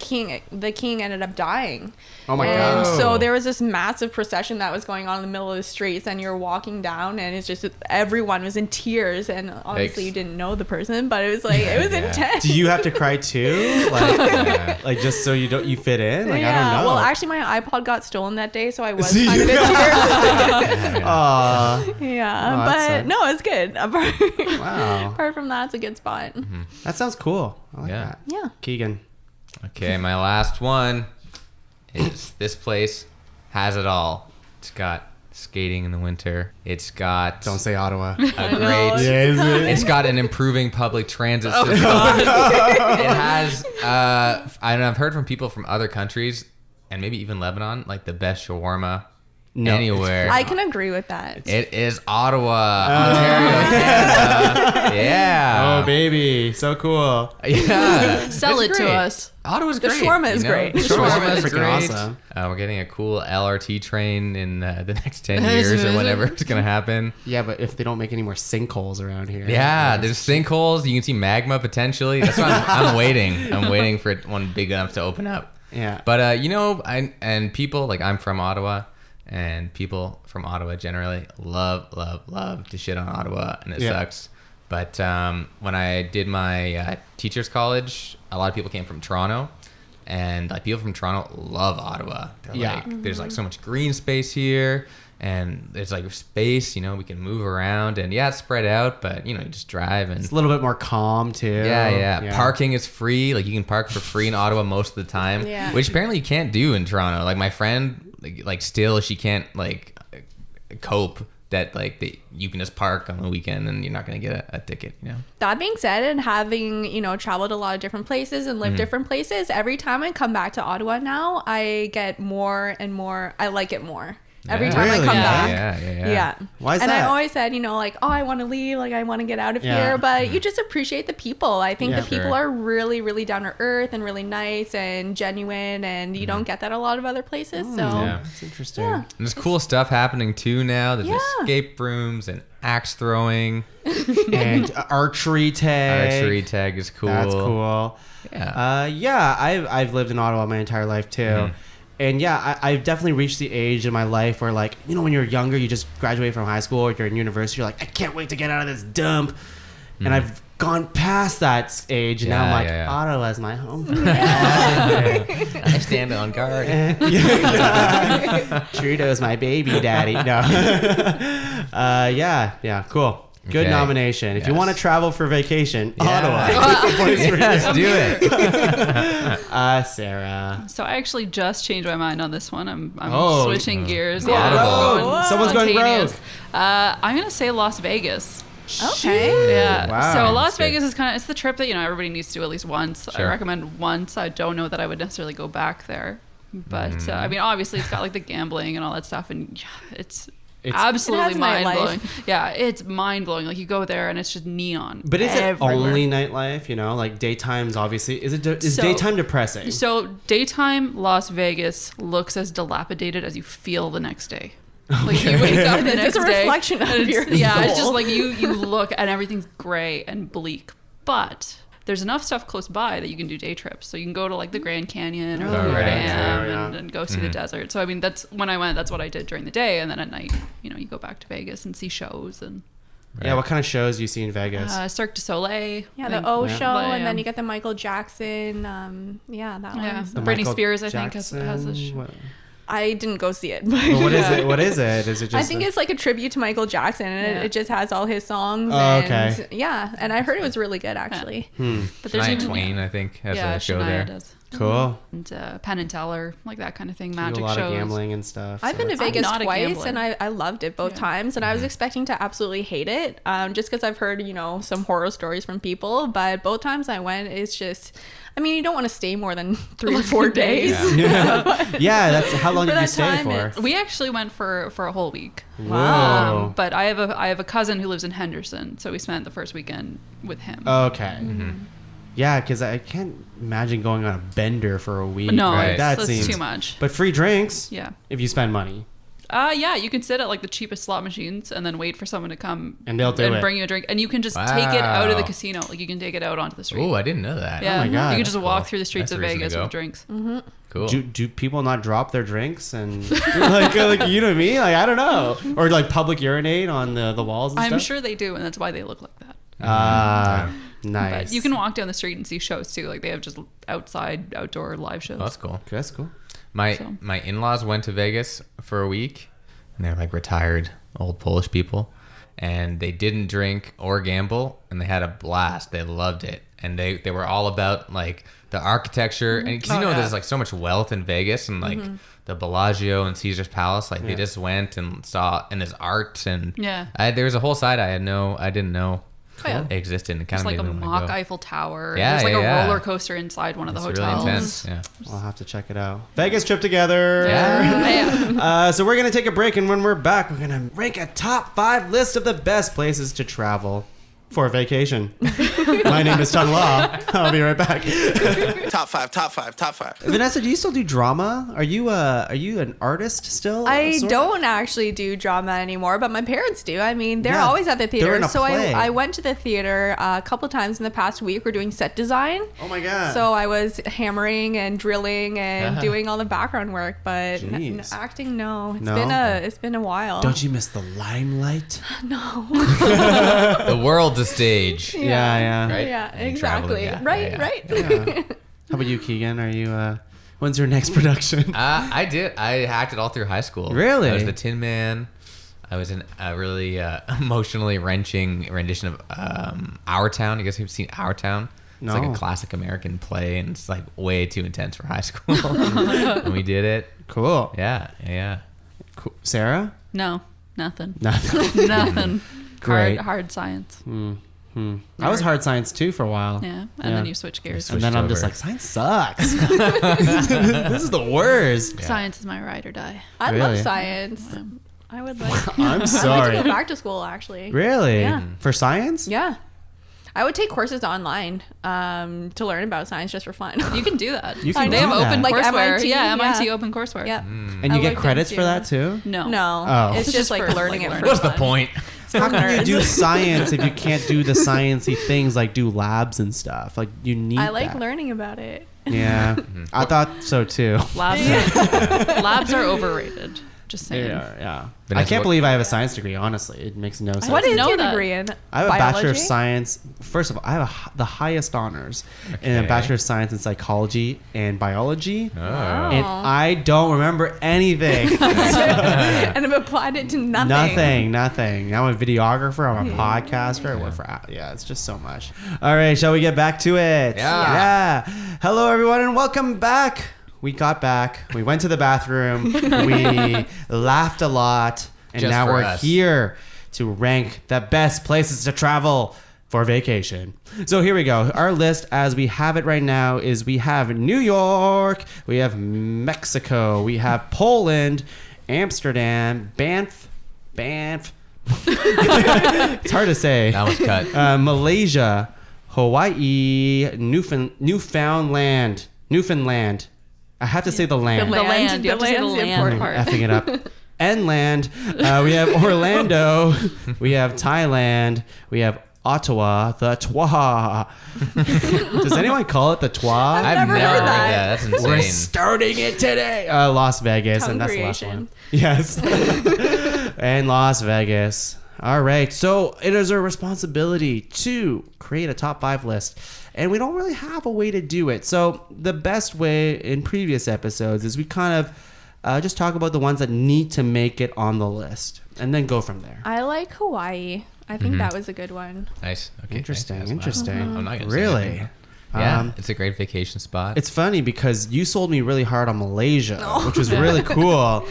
king ended up dying. Oh my And god. so there was this massive procession that was going on in the middle of the streets, and you're walking down, and it's just everyone was in tears, and obviously Yikes. you didn't know the person, but it was like it was Yeah. intense. Do you have to cry too? Like, like just so you fit in? Like, I don't know. Well, actually, my iPod got stolen that day, so I was See? kind of in tears. Aw, Yeah, Oh, that but sucks. no, it's good. wow. Apart from that, it's a good spot. That sounds cool. I like Yeah. that. Yeah. Keegan. Okay, my last one is this place has it all. It's got skating in the winter. It's got Don't say Ottawa. a great. Yeah, is it? It's got an improving public transit system. It has. I've heard from people from other countries and maybe even Lebanon, like the best shawarma No. anywhere. I can agree with that. It is Ottawa, Ontario, Canada. Yeah. Oh, baby. So cool. Yeah. Sell It's it to great. us. Ottawa's The great. shawarma is you know? great. The The shawarma shawarma is is freaking great. awesome. We're getting a cool LRT train in the next 10 years or whenever it's going to happen. Yeah, but if they don't make any more sinkholes around here. Yeah, there's sinkholes. You can see magma potentially. That's why I'm waiting. I'm waiting for one big enough to open up. Yeah. But and people like I'm from Ottawa, and people from Ottawa generally love to shit on Ottawa, and it Yeah. sucks. But when I did my teachers college, a lot of people came from Toronto, and like people from Toronto love Ottawa. They're Yeah. like, there's like so much green space here, and there's like space. We can move around, and yeah, it's spread out, but you just drive and It's a little bit more calm too. yeah. Parking is free. Like you can park for free in Ottawa most of the time, Yeah. which apparently you can't do in Toronto. Like my friend, like still she can't like cope that you can just park on the weekend and you're not gonna get a ticket. That being said, and having traveled a lot of different places and lived different places, every time I come back to Ottawa now, I get more and more. I like it more. Every Yeah. time Really? I come Yeah. back. Yeah. Why is and that? I always said, I want to leave, like I want to get out of Yeah. here, but you just appreciate the people. I think Yeah. the people Sure. are really, really down to earth and really nice and genuine, and you don't get that a lot of other places. So Yeah. That's interesting. Yeah. And there's cool stuff happening too now. There's Yeah. escape rooms and axe throwing. And archery tag. Archery tag is cool. That's cool. Yeah. I've lived in Ottawa my entire life too. And yeah, I've definitely reached the age in my life where when you're younger, you just graduate from high school or you're in university, you're like, I can't wait to get out of this dump. And I've gone past that age, and now I'm Yeah, like, yeah. Ottawa's my home. I stand on guard. Trudeau's my baby daddy. No. Yeah, cool. Good Okay. nomination. If you Yes. want to travel for vacation, Yeah. Ottawa. It's the place for Yes, do it. Sarah. So I actually just changed my mind on this one. I'm switching gears. Audible. Going Someone's going spontaneous. rogue. I'm gonna say Las Vegas. Okay. Yeah. Wow. So Las That's good. Vegas is it's the trip that everybody needs to do at least once. I Sure. recommend once. I don't know that I would necessarily go back there, but I mean, obviously it's got like the gambling and all that stuff, and it's absolutely It has mind blowing. nightlife. Yeah, it's mind blowing. Like you go there and it's just neon. But is it everywhere. only nightlife? You know, like daytime's obviously. Is So- daytime depressing? So daytime Las Vegas looks as dilapidated as you feel the next day. Like you wake up the It's next a day. reflection of and it's- your Yeah, it's soul. just like you look and everything's gray and bleak. But there's enough stuff close by that you can do day trips. So you can go to like the Grand Canyon or Oh, the right. Ram Yeah. and go see the desert. So I mean, that's when I went. That's what I did during the day, and then at night, you go back to Vegas and see shows and Yeah, what kind of shows do you see in Vegas? Cirque du Soleil. Yeah, I the think. O Yeah. show, But, and then yeah. you get the Michael Jackson. Yeah, that Yeah. one. So. Britney Michael Spears, I think, has a Jackson? show. What, I didn't go see it, but but what is it? What is it? Is it just? I think it's like a tribute to Michael Jackson, and Yeah. it just has all his songs. Oh, and okay. Yeah, and I heard it was really good actually. But there's Shania even Twain, I think, has a show Shania there. does. Cool. And Penn and Teller, like that kind of thing, You do magic a lot shows. of gambling and stuff. I've so been to it's- Vegas not a twice, gambler. and I loved it both times. And I was expecting to absolutely hate it, just because I've heard some horror stories from people. But both times I went, it's just, I mean, you don't want to stay more than 3 or 4 days. Yeah, that's how long For did you that stay time, for? it's- We actually went for a whole week. Whoa. But I have a cousin who lives in Henderson, so we spent the first weekend with him. Okay. Yeah, because I can't imagine going on a bender for a week. No, Like, Right. that that's seems too much. But free drinks. Yeah. If you spend money. Yeah, you can sit at like the cheapest slot machines and then wait for someone to come And they'll do it. bring you a drink, and you can just take it out of the Wow. casino. Like you can take it out onto the street. Oh, I didn't know that. Yeah, my God. you can just walk Cool. through the streets That's of a reason to Vegas go. with drinks. Cool. Do people not drop their drinks and like you know what I mean? Like I don't know, or like public urinate on the walls and I'm stuff. sure they do, and that's why they look like that. Nice. But you can walk down the street and see shows too. Like they have just outdoor live shows. Oh, that's cool. That's cool. My So- my in-laws went to Vegas for a week, and they're like retired old Polish people, and they didn't drink or gamble, and they had a blast. They loved it, and they were all about like the architecture, and because there's like so much wealth in Vegas, and like the Bellagio and Caesar's Palace, like they just went and saw, and there's art, and Yeah. there was a whole side I didn't know Yeah. existed, and it kind It's of like made a me wanna mock go. Eiffel Tower. Yeah, There's like a yeah. roller coaster inside one of the It's hotels. really intense. Yeah. I'll have to check it out. Vegas trip together. Yeah. So we're gonna take a break, and when we're back, we're gonna rank a top 5 list of the best places to travel for a vacation. My name is Tuong Law. I'll be right back. Top five. Vanessa, do you still do drama? Are you an artist still? I Sort of? don't actually do drama anymore, but my parents do. I mean, they're Yeah, always at the they're theater. in a So play. I went to the theater a couple times in the past week. We're doing set design. Oh my god. So I was hammering and drilling and doing all the background work, but Jeez. acting, no. No? It's been a while. Don't you miss the limelight? The world's a stage. Yeah. Right? Yeah, And traveling, exactly. yeah, Right, yeah, right. How about you, Keegan? Are you? When's your next production? I did. I acted all through high school. Really? I was the Tin Man. I was in a really emotionally wrenching rendition of Our Town. You guys have seen Our Town? It's like No. a classic American play, and it's like way too intense for high school. And we did it. Cool. Yeah. Cool. Sarah? No, nothing. Nothing. Nothing. Great. Hard science. I was hard science too for a while. Yeah. And then you switch gears. And then I'm just over. like, science sucks. This is the worst. Science is my ride or die. I Really? love science. I would like I'm to sorry. go back to school, actually. Really? Yeah. For science? Yeah. I would take courses online to learn about science just for fun. You can do that. You can They do have that. open Like courseware. MIT, yeah, MIT yeah. open courseware. Yeah. And you I get like credits them for too. that too? No. No. Oh. It's just like for, learning like, it learning. for What's the fun. point? How can you nerds. do science if you can't do the sciencey things like do labs and stuff? Like you need I like that. learning about it. Yeah. I thought so too. Labs are overrated. Just saying. Yeah. I Vanessa, can't what- believe I have a science degree, honestly. It makes no sense. What is know your that. degree in? I have a Bachelor of Biology? Science. First of all, I have the highest honors in a Okay. Bachelor of Science in Psychology and Biology. Oh. And I don't remember anything. And I've applied it to nothing. Nothing. I'm a videographer. I'm a podcaster. I work for, it's just so much. All right, shall we get back to it? Yeah. Hello, everyone, and welcome back. We got back. We went to the bathroom. We laughed a lot. And Just now for we're us. here to rank the best places to travel for vacation. So here we go. Our list as we have it right now is we have New York, we have Mexico, we have Poland, Amsterdam, Banff. It's hard to say. That was cut. Malaysia, Hawaii, Newfoundland. I have to say the land. The land. You have to say the land's land important. part. Effing it up. Inland. We have Orlando. We have Thailand. We have Ottawa. The Twa. Does anyone call it the Twa? I've never never heard heard that. that. That's We're insane. starting it today. Las Vegas, Tongue and that's the last creation. one. Yes. And Las Vegas. All right. So it is our responsibility to create a top 5 list. And we don't really have a way to do it. So the best way in previous episodes is we kind of just talk about the ones that need to make it on the list and then go from there. I like Hawaii. I think that was a good one. Nice. Okay. Interesting. nice. Interesting. I'm not gonna say Really? anything. Yeah, it's a great vacation spot. It's funny because you sold me really hard on Malaysia, which was really cool.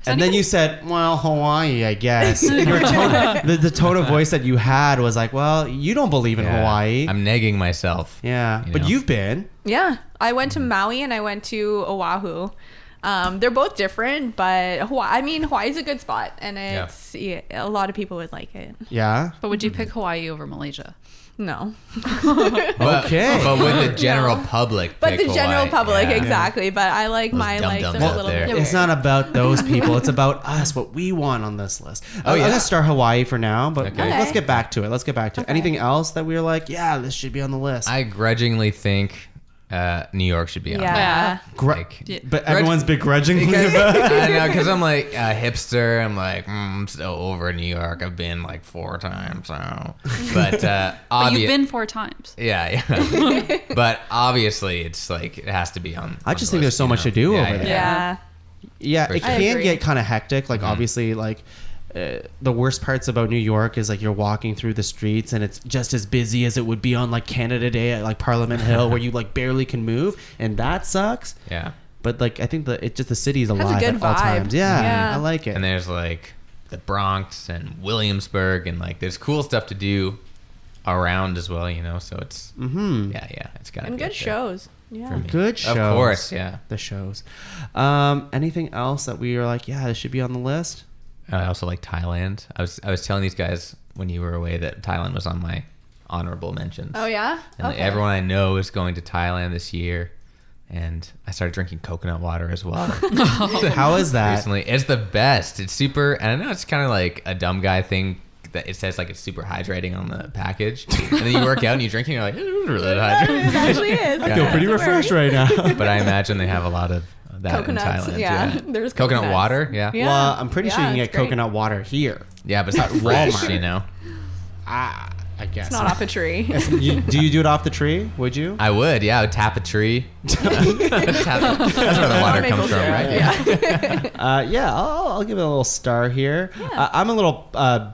And then you said, well, Hawaii, I guess. Your tone, the tone of voice that you had was like, well, you don't believe in Yeah. Hawaii. I'm negging myself. Yeah. You But know? you've been. Yeah. I went to Maui and I went to Oahu. They're both different, but Hawaii's a good spot, and it's a lot of people would like it. Yeah. But would you pick Hawaii over Malaysia? No, But, Okay. But with the general public. but pick the general Hawaii. public, Yeah. exactly. But I like Those my likes dum-dums are a out little there. bit. It's not about those people. It's about us, what we want on this list. I'm yeah. going to start Hawaii for now, but Okay. let's get back to it. Anything else that we were like, yeah, this should be on the list? I grudgingly think New York should be on there. Yeah. Like, Yeah. But everyone's begrudgingly about it. I know, because I'm like a hipster. I'm like, I'm so over New York. I've been like 4 times. So. But But you've been 4 times. Yeah. But obviously, it's like, it has to be on. I just think there's so much to do over there. Yeah. Yeah, it sure. can agree. get kind of hectic. Like, obviously, like, the worst parts about New York is like you're walking through the streets and it's just as busy as it would be on like Canada Day at like Parliament Hill where you like barely can move, and that sucks. Yeah. But like I think the city is Has a alive good at all vibe. times. Yeah, Yeah. I like it. And there's like the Bronx and Williamsburg, and like there's cool stuff to do around as well, you know. So it's yeah, it's got And good shows. Yeah. Good shows. Of course, yeah. The shows. Anything else that we were like, yeah, this should be on the list? I also like Thailand. I was telling these guys when you were away that Thailand was on my honorable mentions. Oh yeah. And everyone I know is going to Thailand this year, and I started drinking coconut water as well. How is that? Recently, it's the best. It's super, and I know it's kind of like a dumb guy thing that it says like it's super hydrating on the package, and then you work out and you drink, and you're like, it's really It hydrating. actually is. I feel pretty refreshed right now. But I imagine they have a lot of that Coconuts. in Thailand. Yeah. There's coconut coconuts. water. Yeah. Yeah. Well, I'm pretty sure you can it's get great. coconut water here. Yeah, but it's not fresh, Walmart. you know. I guess. It's not off a tree. Do you do it off the tree? Would you? I would, yeah. I would tap a tree. That's where the water Maple comes from, syrup, right? Yeah. Yeah, I'll give it a little star here. I'm a little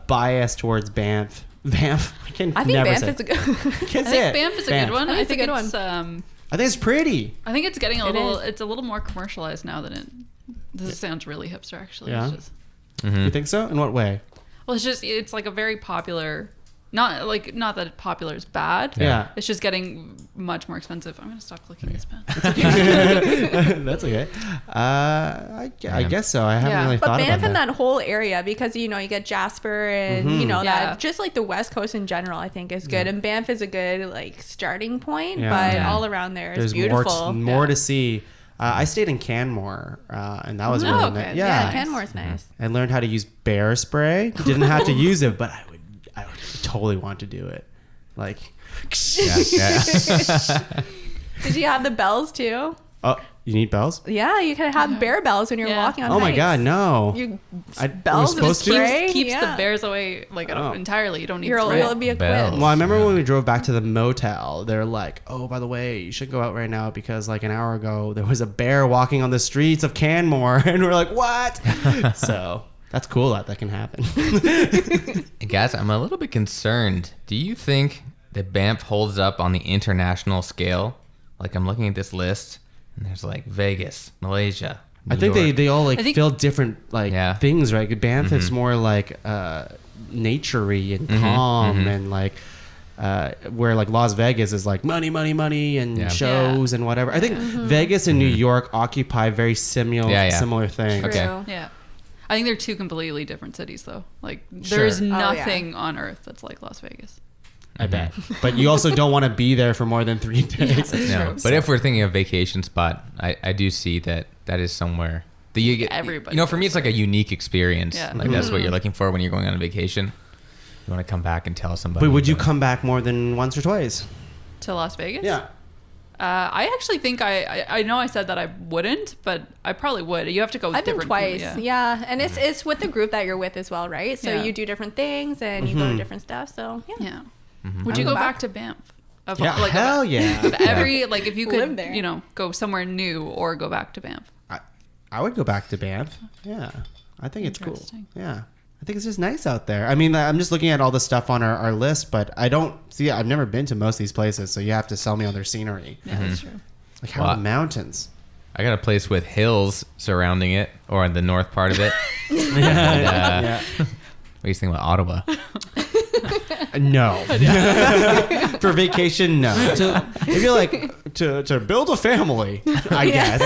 biased towards Banff. Banff. I can I think never Banff say. is a good. Can't I say think it. Banff is a Banff. good one. I I think think it's a good it's I think it's pretty. I think it's getting a It little. is. It's a little more commercialized now than it. This sounds really hipster, actually. Yeah? It's just, You think so? In what way? well, it's like a very popular. Not that popular is bad. Yeah. It's just getting much more expensive. I'm gonna stop clicking this pen. That's okay. I guess so. I haven't Yeah. really But thought Banff about in that. that whole area, because you get Jasper and Yeah. that just like the West Coast in general, I think is good. And Banff is a good like starting point, Yeah. but Yeah. all around there is There's beautiful. more to see. I stayed in Canmore, and that was Oh, really okay. nice. Yeah, Yeah, Canmore's nice. I learned how to use bear spray. Didn't have to use it, but I would totally want to do it. Like, Yeah. Did you have the bells too? Oh, you need bells? Yeah, you can have bear bells when you're Yeah. walking on Oh my hikes. God, no. You I bells was supposed to. spray? Keeps Yeah. the bears away like entirely. You don't need You'll spray. be equipped. Bells. Well, I remember when we drove back to the motel, they're like, oh, by the way, you should go out right now because like an hour ago, there was a bear walking on the streets of Canmore. And we're like, what? So that's cool that can happen. Guys, I'm a little bit concerned. Do you think that Banff holds up on the international scale? Like, I'm looking at this list, and there's like Vegas, Malaysia. I think New York. they all like I think- feel different like Yeah. things, right? Banff is more like naturey and calm and like where like Las Vegas is like money and Yeah. shows and whatever. I think Vegas and New York occupy very similar things. Okay. True. Yeah. I think they're two completely different cities, though. Like, there's Sure. nothing on earth that's like Las Vegas. I bet. But you also don't want to be there for more than 3 days. No, but if we're thinking of vacation spot, I do see that is somewhere. Everybody You know, for me, goes it's like a unique experience. Yeah. Like that's what you're looking for when you're going on a vacation. You want to come back and tell somebody. But would you but- come back more than once or twice? To Las Vegas? Yeah. I actually think I know I said that I wouldn't, but I probably would. You have to go with I've been different twice. people, Yeah. And it's with the group that you're with as well, right? So Yeah. you do different things and you go to different stuff. So yeah. Yeah. Would you I'd go go back back. to Banff? Of, Yeah, like, hell yeah. of every like if you Live could there. you know go somewhere new or go back to Banff. I would go back to Banff. Yeah. I think it's cool. Interesting. Yeah. I think it's just nice out there. I mean, I'm just looking at all the stuff on our list, but I don't see, I've never been to most of these places, so you have to sell me on their scenery. Yeah, that's true. Like, how Well, are the mountains? I got a place with hills surrounding it, or the north part of it. Yeah. What do you think about Ottawa? No. For vacation, no. If you're like, to build a family, I guess.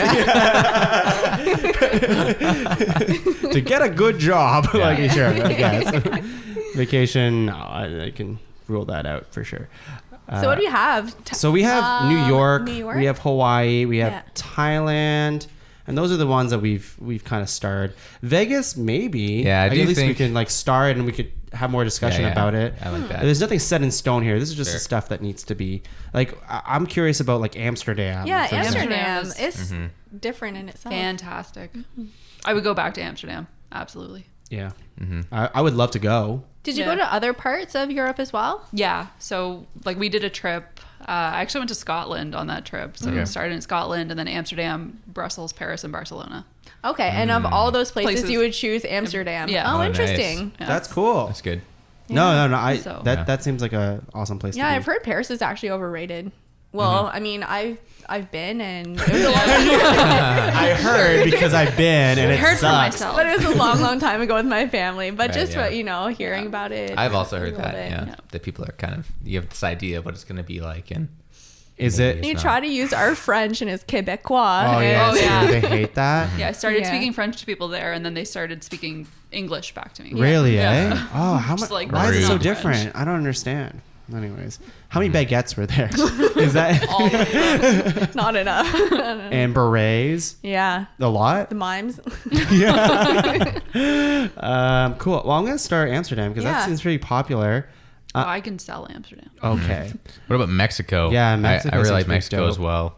To get a good job, like, sure, I guess. Vacation, no, I can rule that out for sure. So what do you have? So we have New York, New York? we have Hawaii, we have Yeah. Thailand, and those are the ones that we've kind of starred. Vegas, maybe. Yeah, I Like, do at least we think- can like start and we could have more discussion Yeah, about it. I like that. There's nothing set in stone here. This is just the Sure. stuff that needs to be like. I'm curious about like Amsterdam. Yeah, for example. Amsterdam. Amsterdam It's different in itself. Fantastic. I would go back to Amsterdam. Absolutely. Yeah, I would love to go. Did you Yeah. go to other parts of Europe as well? Yeah. So like we did a trip. I actually went to Scotland on that trip. So we started in Scotland and then Amsterdam, Brussels, Paris, and Barcelona. Okay, and of all those places, Places. you would choose Amsterdam. Yeah. Oh, Oh, nice. interesting. Yeah. That's cool. That's good. No. So- That seems like a awesome place. Yeah, to be. I've heard Paris is actually overrated. Well, I mean, I've been and it was a long I heard because I've been and it Heard for sucks. myself. but it was a long time ago with my family. But Right, just yeah. hearing about it. I've also heard a little that. bit. Yeah, that people are kind of you have this idea of what it's going to be like, and Is maybe it? it's You not. try to use our French and it's Quebecois. Oh yeah, Oh, so yeah. they hate that. Yeah, I started Yeah. speaking French to people there, and then they started speaking English back to me. Really, Yeah. eh? Oh, how much? Just like Why is it so rude. different? I don't understand. Anyways, how many baguettes were there? Is that All of them. Not enough. and berets? Yeah, A lot. the mimes. Cool. Well, I'm gonna start Amsterdam because that Yeah. seems pretty popular. Oh, I can sell Amsterdam. Okay. What about Mexico? Yeah, Mexico I really seems like pretty Mexico dope. as well.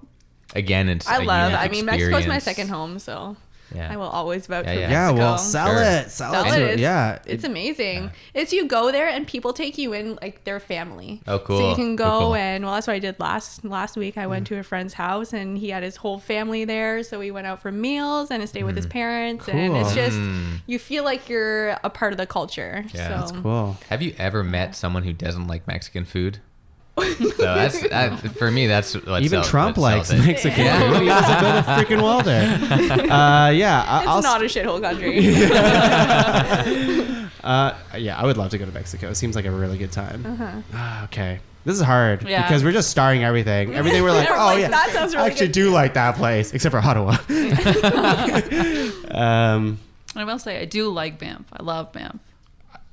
Again, it's I a love. unique I mean, Mexico's my experience. second home, so Yeah. I will always vote Yeah, for yeah. Mexico. Yeah. Well, sell Sure. it. Sell Sell it. it. to- It's, yeah. it's amazing. It's you go there and people take you in like their family. Oh, cool. So you can go Cool. and that's what I did last week. I went to a friend's house and he had his whole family there. So we went out for meals and stayed with his parents. And it's Cool. just you feel like you're a part of the culture. Yeah. so. That's Cool. Have you ever met someone who doesn't like Mexican food? So that's for me. That's what Even sells- Trump what likes sells it. Mexican Yeah. food. He has a bit of freaking wall there. Yeah. It's I'll not a shithole country. Yeah, I would love to go to Mexico. It seems like a really good time. Uh-huh. Okay. This is hard Yeah. because we're just starring everything. Everything we're like, We're oh like, yeah, that sounds I really actually good. do like that place, except for Ottawa. I will say I do like Banff. I love Banff.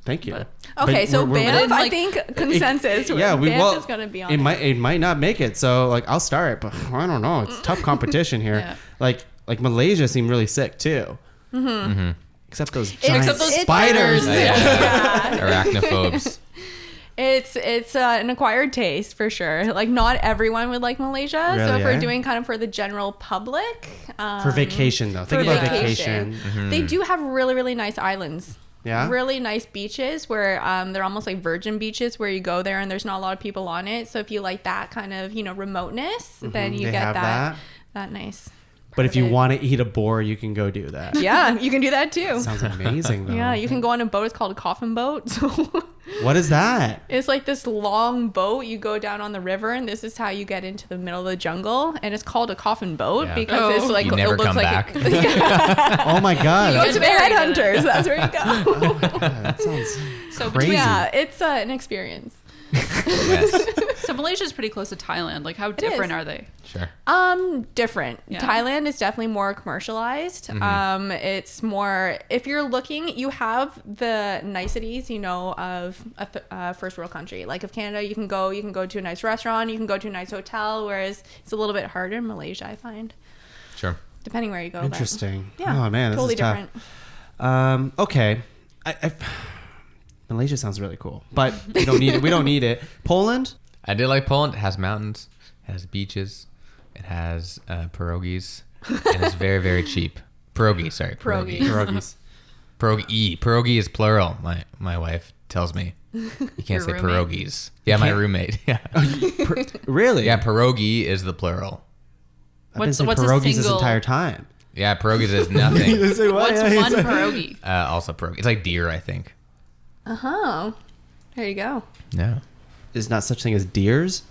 Thank you. But- Okay, But so we're- Banff, I like- think consensus. Yeah, Banff well, is gonna be on it might not make it. So like, I'll start, but I don't know. It's tough competition here. Yeah. Like Malaysia seemed really sick too. Except those giant Except those spiders. spiders. Yeah. Arachnophobes. It's an acquired taste for sure. Like not everyone would like Malaysia. So Really, if we're eh? doing kind of for the general public, For vacation, though. Think for about vacation. They do have really, really nice islands. Yeah? Really nice beaches where they're almost like virgin beaches where you go there and there's not a lot of people on it. So if you like that kind of, remoteness, then you They get have that. that nice. But if you part of it. want to eat a boar, you can go do that. Yeah, you can do that too. Sounds amazing, though. Yeah, you can go on a boat. It's called a coffin boat. So What is that? it's like this long boat. You go down on the river, and this is how you get into the middle of the jungle. And it's called a coffin boat Yeah. because it's like You never it looks come like back. Oh my god. Go That's, to the Very good. headhunters. That's where you go. that sounds So crazy. Yeah, it's an experience. Yes. So Malaysia's pretty close to Thailand. Like, how different are they? Sure. Different. Yeah. Thailand is definitely more commercialized. It's more, if you're looking, you have the niceties, of a first world country. Like of Canada, you can go to a nice restaurant, you can go to a nice hotel, whereas it's a little bit harder in Malaysia, I find, Sure. depending where you go. but interesting. yeah. Oh man, this totally is tough. different. Okay. Malaysia sounds really cool, but we don't need it. We don't need it. Poland? I did like Poland. It has mountains. It has beaches. It has pierogies. And it's very, very cheap. Pierogi, sorry. Pierogi. Pierogies. Pierogi. Pierogi is plural. My wife tells me. You can't Your say roommate? pierogies. Yeah, my roommate. Yeah. Really? Yeah, pierogi is the plural. I've been What's saying a pierogies this single- entire time. Yeah, pierogies is nothing. What's one pierogi? Also pierogi. It's like deer, I think. Uh-huh. There you go. No. There's not such thing as deers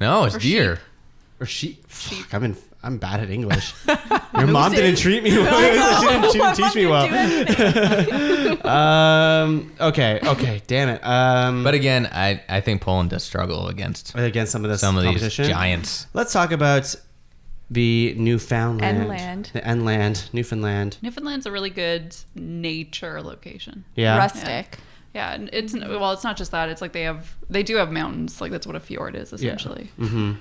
No, it's Or deer. sheep. or sheep. Fuck, I'm bad at English. Your mom didn't treat me well. She didn't teach me well. Okay, damn it. But again, I think Poland does struggle against Against some of this some of these competition. giants. Let's talk about the Newfoundland. Enland. The Enland, Newfoundland. Newfoundland's a really good nature location. Yeah. Rustic. Yeah, and it's not just that. It's like they do have mountains. Like that's what a fjord is essentially. Mm-hmm.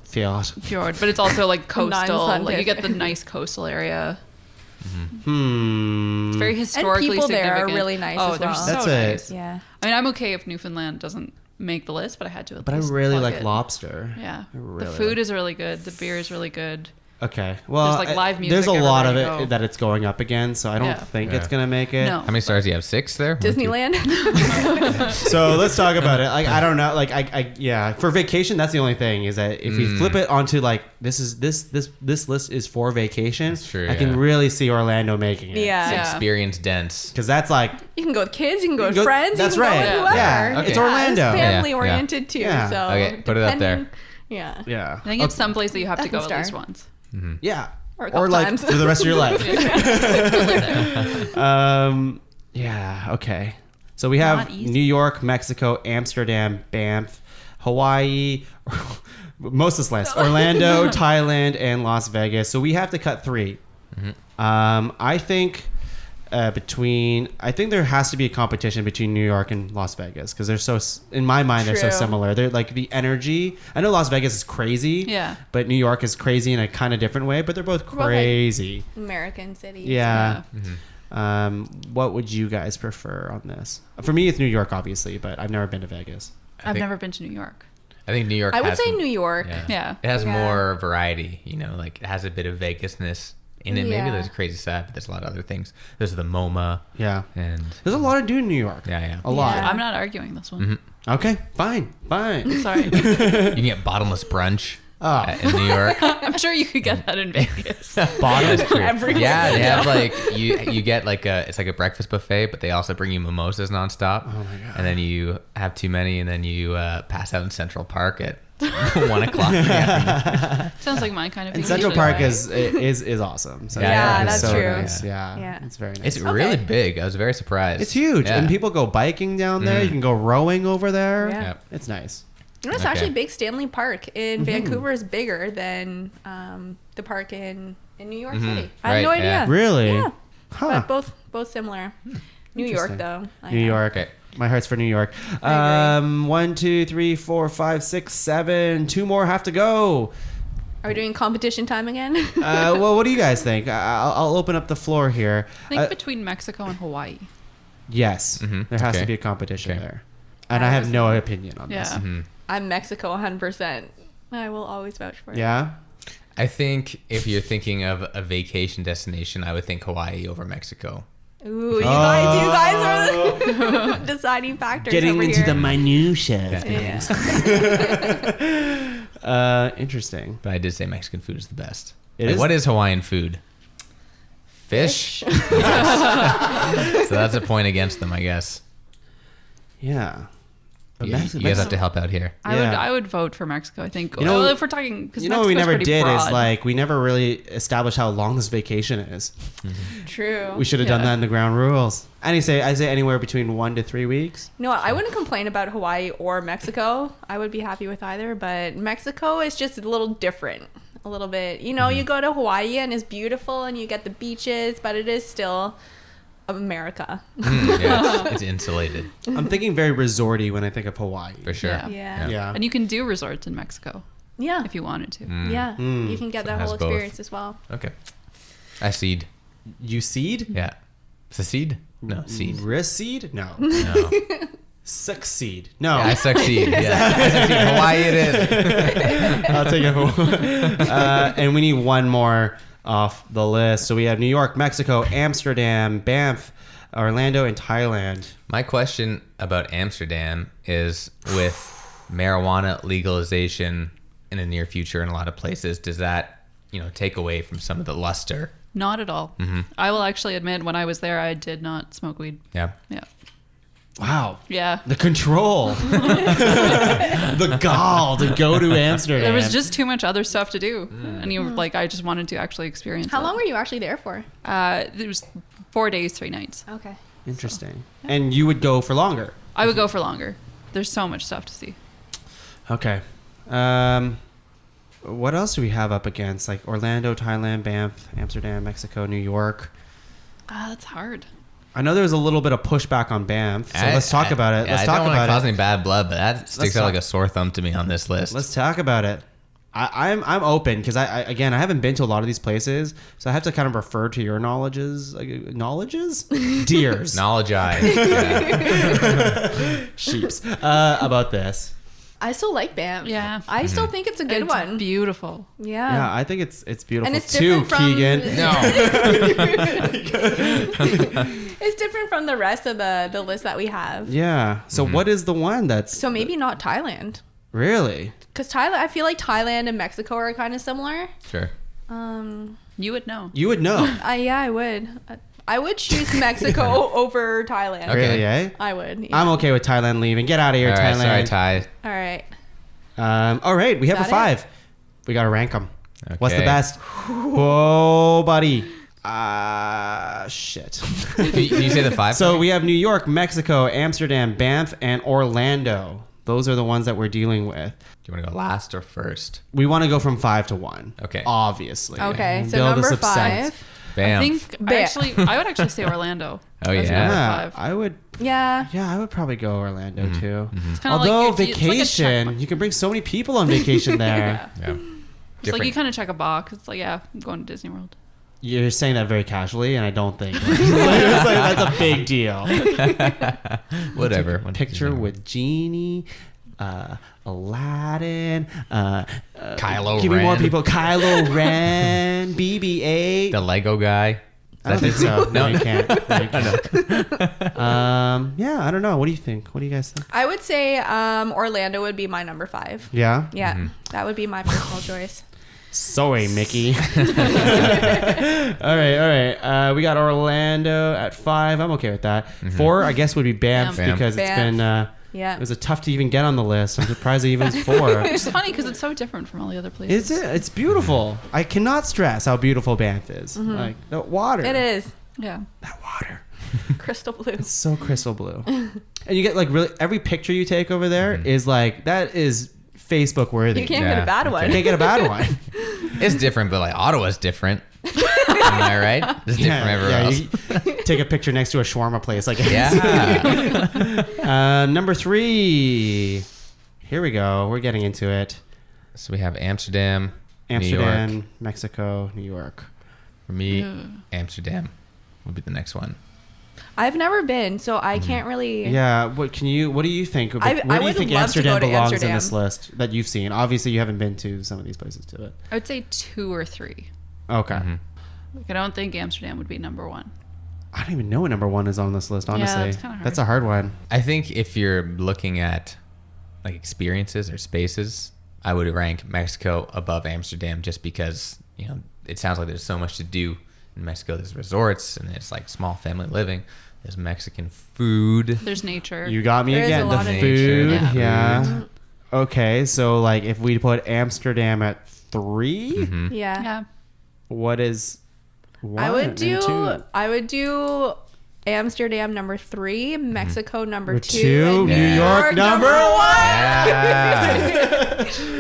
Fjord. Fjord, but it's also like coastal. Like you get the Non-scientific. nice coastal area. Hmm. It's very historically people there are significant. really nice Oh, as they're well. so That's it. nice. Yeah. I mean, I'm okay if Newfoundland doesn't make the list, but I had to. But I least really plug like it. lobster. Yeah, I really the food like- is really good. The beer is really good. Okay. Well, There's, like, live music there's a lot of everywhere it you go. that it's going up again, so I don't Yeah. think Yeah. it's gonna make it. No. How many stars do you have? 6 there? Disneyland. So let's talk about it. Like I don't know. Like I yeah. For vacation, that's the only thing is that if we flip it onto like this list is for vacation. That's true, I can yeah. really see Orlando making it. Yeah. Yeah. Experience dense. Because that's like You can go with kids, you can go You with can go- friends, that's you can right. go with Yeah. whoever. Yeah. Okay. It's Orlando. It's Yeah. family oriented too. Yeah. So Okay, put it up there. depending- Yeah. yeah. I think it's someplace that you have to That go can at least start. once. Yeah. Or a couple like times. for the rest of your life. Yeah. Okay. So we have Not easy. New York, Mexico, Amsterdam, Banff, Hawaii, most of this list, Orlando, Thailand, and Las Vegas. So we have to cut 3. I think there has to be a competition between New York and Las Vegas because they're so, in my mind, they're so True. similar. They're like the energy. I know Las Vegas is crazy. Yeah. But New York is crazy in a kind of different way. But they're both both, like, crazy. American cities. Yeah. What would you guys prefer on this? For me, it's New York, obviously, but I've never been to Vegas. I've think- never been to New York. I think New York I would has say some- New York. Yeah. It has Yeah. more variety, like it has a bit of Vegasness in it. Maybe Yeah. there's a crazy side, but there's a lot of other things. There's the MoMA. Yeah. And There's a lot to do in New York. yeah. A lot. Yeah. I'm not arguing this one. Okay, fine. Sorry. You can get bottomless brunch Oh. in New York. I'm sure you could get that in Vegas. Bottom. Everywhere. Yeah, they have like you get like it's like a breakfast buffet, but they also bring you mimosas nonstop. Oh my god! And then you have too many, and then you pass out in Central Park at 1 o'clock. In the afternoon. Sounds like my kind of And vacation. Central Park is awesome. So Yeah, it's that's so true. Nice. Yeah. Yeah. It's very nice. It's really big. I was very surprised. It's huge, Yeah. and people go biking down there. You can go rowing over there. Yeah. Yep. It's nice. And it's Okay. actually big. Stanley Park in Vancouver is bigger than the park in New York City. I had no Right, idea. yeah. Really? Yeah. Huh. But both similar. New York Interesting. though. I New know. York. Okay. My heart's for New York. I 1, 2, 3, 4, 5, 6, 7. 2 more have to go. Are we doing competition time again? Well, what do you guys think? I'll open up the floor here. I think between Mexico and Hawaii. Yes, there has to Okay. be a competition Okay. there. And I have no opinion on this. Yeah. I'm Mexico 100%. I will always vouch for it. Yeah. I think if you're thinking of a vacation destination, I would think Hawaii over Mexico. Ooh, you guys are the deciding factors Getting over into here. the minutia. Yeah. Interesting. But I did say Mexican food is the best. It Like, is? what is Hawaiian food? Fish. Yes. So that's a point against them, I guess. Yeah. But You guys have to help out here. I would vote for Mexico. I think. You know- Well, if we're talking, because You know what we never did is like we never really established how long this vacation is. True. We should have done Yeah. that in the ground rules. And I say anywhere between 1 to 3 weeks. No, I wouldn't complain about Hawaii or Mexico. I would be happy with either, but Mexico is just a little different. A little bit. You know, you go to Hawaii and it's beautiful and you get the beaches, but it is still America. Yeah, it's insulated I'm thinking very resorty when I think of Hawaii. for sure. Yeah. Yeah. And you can do resorts in Mexico Yeah. if you wanted to. Yeah. You can get So it that has whole both. experience as well. Okay. I seed. You seed? Yeah. It's a seed? No, seed. Recede? No. No. Succeed? No. Yeah, I succeed. Yeah. I succeed. Hawaii it is. I'll take it. And we need one more off the list. So we have New York, Mexico, Amsterdam, Banff, Orlando, and Thailand. My question about Amsterdam is with marijuana legalization in the near future in a lot of places, does that, take away from some of the luster? Not at all. I will actually admit, when I was there, I did not smoke weed. Yeah. Yeah. Wow. Yeah. The control. The gall to go to Amsterdam. There was just too much other stuff to do. And I just wanted to actually experience How it. long were you actually there for? It was 4 days, 3 nights. Okay. Interesting. And you would go for longer. I would go for longer. There's so much stuff to see. Okay. What else do we have up against? Like Orlando, Thailand, Banff, Amsterdam, Mexico, New York. That's hard. I know there was a little bit of pushback on Banff, so let's talk about it. Yeah, Let's I talk don't want about to cause it. any bad blood, but that sticks out talk. like a sore thumb to me on this list. Let's talk about it. I'm open because I haven't been to a lot of these places, so I have to kind of refer to your knowledges, deers, Knowledge eye. Yeah. sheeps about this. I still like Banff. Yeah. I still think it's a good It's one. beautiful. Yeah. Yeah, I think it's beautiful And it's too, different from- Keegan. No. It's different from the rest of the list that we have. Yeah. So what is the one that's So maybe not Thailand. really? Because Thailand, I feel like Thailand and Mexico are kind of similar. Sure. You would know. You would know. Yeah, I would. I would choose Mexico over Thailand. Okay. Really, eh? I would. Yeah. I'm okay with Thailand leaving. Get out of here, All right, sorry, Thailand. Ty. All right. All right, we have a that 5. We got to rank them. What's the Okay. best? Whoa, buddy. Shit. Can you say the 5? So we have New York, Mexico, Amsterdam, Banff, and Orlando. Those are the ones that we're dealing with. Do you want to go last or first? We want to go from 5 to 1. Okay. Obviously. Okay. So Build us number up sense. 5. Bam. I think I would actually say Orlando. Oh, as yeah. number Yeah, 5. I would. Yeah. Yeah, I would probably go Orlando too. It's kinda like Although it's like a vacation, check- you can bring so many people on vacation there. Yeah. It's like you kind of check a box. It's like, yeah, I'm going to Disney World. You're saying that very casually, and I don't think it's like, that's a big deal. Whatever. Picture with Genie, Aladdin, Kylo give me more Ren. people. Kylo Ren, BB-8. the Lego guy. I don't think so. No, you can't. No, you can't. Yeah, I don't know. What do you think? What do you guys think? I would say Orlando would be my number 5. Yeah. Yeah. That would be my personal choice. Sorry, Mickey. all right. We got Orlando at 5. I'm okay with that. 4, I guess, would be Banff Banff. because it's been. Yeah. It was tough to even get on the list. I'm surprised it even is 4. It's funny because it's so different from all the other places. Is it? It's beautiful. I cannot stress how beautiful Banff is. Like the water. It is. Yeah. That water. Crystal blue. It's so crystal blue. And you get like really every picture you take over there is like that is Facebook worthy. You can't Yeah. get a bad one. You can't get a bad one. It's different, but like Ottawa's different. Am I right? It's different everywhere else. You take a picture next to a shawarma place. Like Yeah. number 3. Here we go. We're getting into it. So we have Amsterdam, New Amsterdam, York. Mexico, New York. For me, Amsterdam would be the next one. I've never been, so I can't really. Yeah. What do you think? Where do you would think love to go Amsterdam to belongs in Amsterdam. this list that you've seen? Obviously, you haven't been to some of these places to it. I would say 2 or 3. Okay. Like, I don't think Amsterdam would be number 1. I don't even know what number 1 is on this list, honestly. that's kinda hard. That's a hard one. I think if you're looking at like experiences or spaces, I would rank Mexico above Amsterdam just because, it sounds like there's so much to do in Mexico. There's resorts and it's like small family living. There's Mexican food. There's nature. You got me There is again. a The lot of food. nature, the Yeah. food. Okay, so like if we put Amsterdam at 3, Mm-hmm. Yeah. Yeah. what is 1 I would and do. 2? I would do Amsterdam number 3, Mexico number Number 2, 2, and New Yeah. York number 1.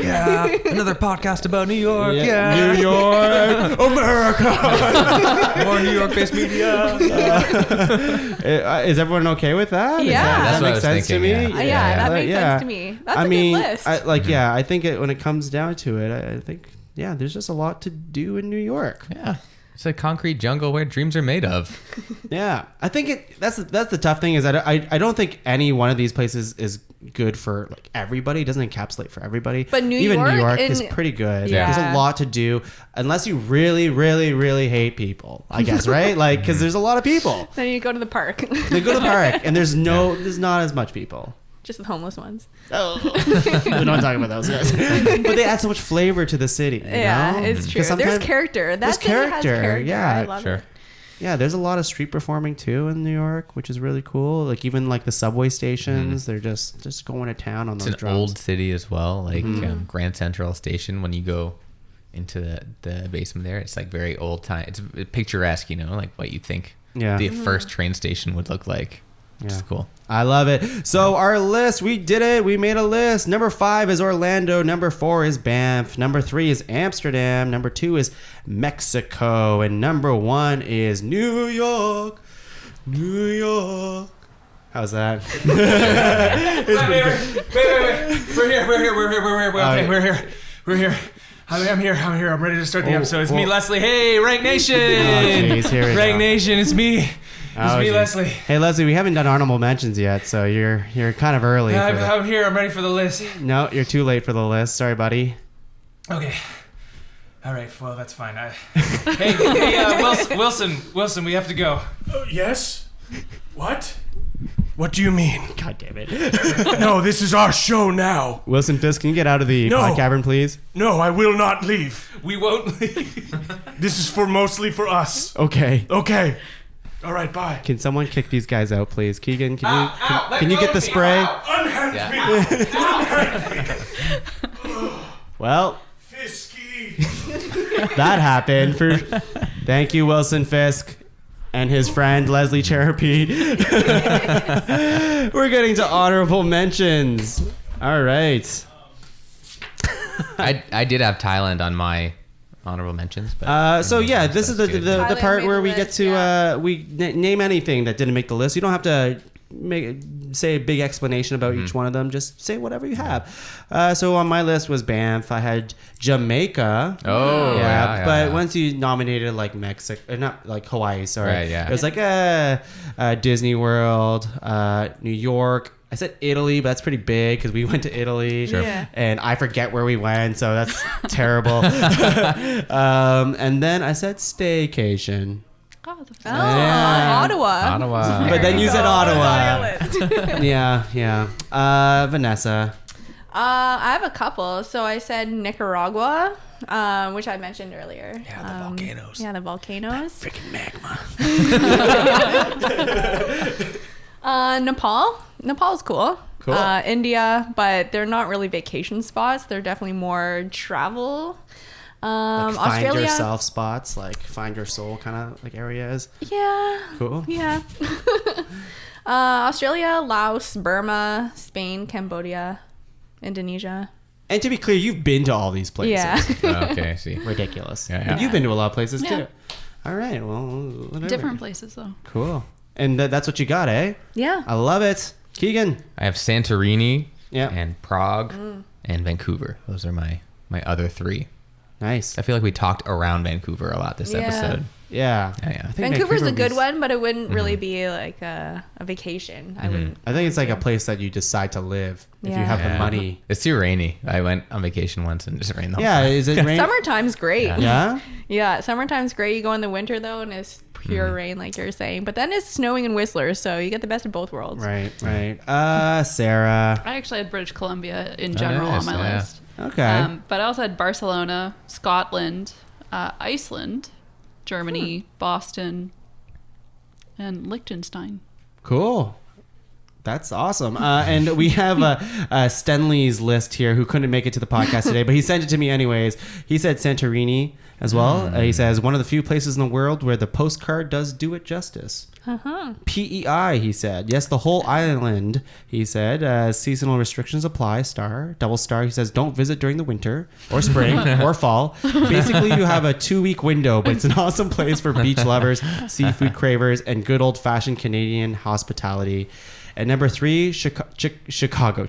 Yeah. Another podcast about New York. New York, America. More New York-based media. Is everyone okay with that? Yeah. Does That's that what I make was sense to me? thinking, Yeah, that But makes sense to me. That's a good list. I think when it comes down to it, I think there's just a lot to do in New York. Yeah. It's a concrete jungle where dreams are made of. Yeah, I think that's the tough thing is that I don't think any one of these places is good for like everybody. It doesn't encapsulate for everybody. But New New York York is and- pretty good. Yeah. There's a lot to do unless you really, really, really hate people. I guess right? Like because there's a lot of people. Then you go to the park. They go to the park and there's not as much people. Just the homeless ones. Oh, we don't talk about those guys. But they add so much flavor to the city. Yeah, know? it's 'Cause true. There's sometimes- character. That there's city has character, yeah. I love Sure. it. Yeah, there's a lot of street performing too in New York, which is really cool. Like even like the subway stations, they're just going to town on It's those an drums. old city as well, like Grand Central Station. When you go into the basement there, it's like very old time. It's picturesque, like what you think Yeah. the first train station would look like. Which is cool. I love it. So our list, we did it. We made a list. Number 5 is Orlando. Number 4 is Banff. Number 3 is Amsterdam. Number 2 is Mexico. And number 1 is New York. New York. How's that? Wait. We're here. I'm here. I'm ready to start the episode. It's me, Leslie. Hey, Rank Nation. Jeez, here we Rank go. Nation, it's me. It's me, geez. Leslie. Hey, Leslie, we haven't done honorable mentions yet, so you're kind of early. for the- I'm here. I'm ready for the list. No, you're too late for the list. Sorry, buddy. Okay. All right. Well, that's fine. Hey, Wilson, we have to go. Yes? What? What do you mean? God damn it. No, this is our show now. Wilson Fisk, can you get out of the No. pod cavern, please? No, I will not leave. We won't leave. This is mostly for us. Okay. Okay. All right, bye. Can someone kick these guys out, please? Keegan, can you get the spray? Unhand me. Unhand me. Well, Fisky. that happened. Thank you, Wilson Fisk and his friend Leslie Cherapy. We're getting to honorable mentions. All right. I did have Thailand on my honorable mentions, but So yeah, this is the Thailand part made where the we get list, to yeah. we name anything that didn't make the list. You don't have to say a big explanation about each one of them. Just say whatever you have. So on my list was Banff. I had Jamaica. Oh, yeah, but yeah. once you nominated like Mexico, not like Hawaii. Sorry, Right, yeah. It was like Disney World, New York. I said Italy, but that's pretty big because we went to Italy. Sure. Yeah. And I forget where we went, so that's terrible. And then I said staycation. Oh, the Oh, Yeah. Ottawa. Ottawa. But then you said Ottawa. It's on your list. Yeah. Vanessa. I have a couple. So I said Nicaragua, which I mentioned earlier. Yeah, the volcanoes. Yeah, the volcanoes. Freaking magma. Nepal. Nepal's cool. Cool. India, but they're not really vacation spots. They're definitely more travel. Like find Australia. yourself spots, like find your soul kind of like areas. Yeah. Cool. Yeah. Australia, Laos, Burma, Spain, Cambodia, Indonesia. And to be clear, you've been to all these places. Yeah. Oh, okay, I see. Ridiculous. Yeah, And yeah. you've been to a lot of places Yeah. too. All right. Well, whatever. different places though. Cool. And that's what you got, eh? Yeah. I love it. Keegan. I have Santorini Yeah. and Prague and Vancouver. Those are my other three. Nice. I feel like we talked around Vancouver a lot this Yeah. episode. Yeah. Yeah. I think Vancouver's a Vancouver good was- one, but it wouldn't really be like a vacation. I wouldn't. I think it's like a place that you decide to live if you have the Yeah. money. It's too rainy. I went on vacation once and it just rained the whole Yeah, time. is it rain? Summertime's great. Yeah. Yeah, summertime's great. You go in the winter though, and it's pure rain, like you're saying. But then it's snowing in Whistler, so you get the best of both worlds. Right. Sarah. I actually had British Columbia in general nice, on my yeah. list. Okay. But I also had Barcelona, Scotland, Iceland, Germany, Boston, and Liechtenstein. Cool. That's awesome. And we have Stenley's list here, who couldn't make it to the podcast today, but he sent it to me anyways. He said Santorini as well. He says one of the few places in the world where the postcard does do it justice. PEI, he said. Yes, the whole island, he said. Seasonal restrictions apply, star. Double star, he says, don't visit during the winter or spring or fall. Basically, you have a 2-week window, but it's an awesome place for beach lovers, seafood cravers, and good old-fashioned Canadian hospitality. And number 3, Chicago.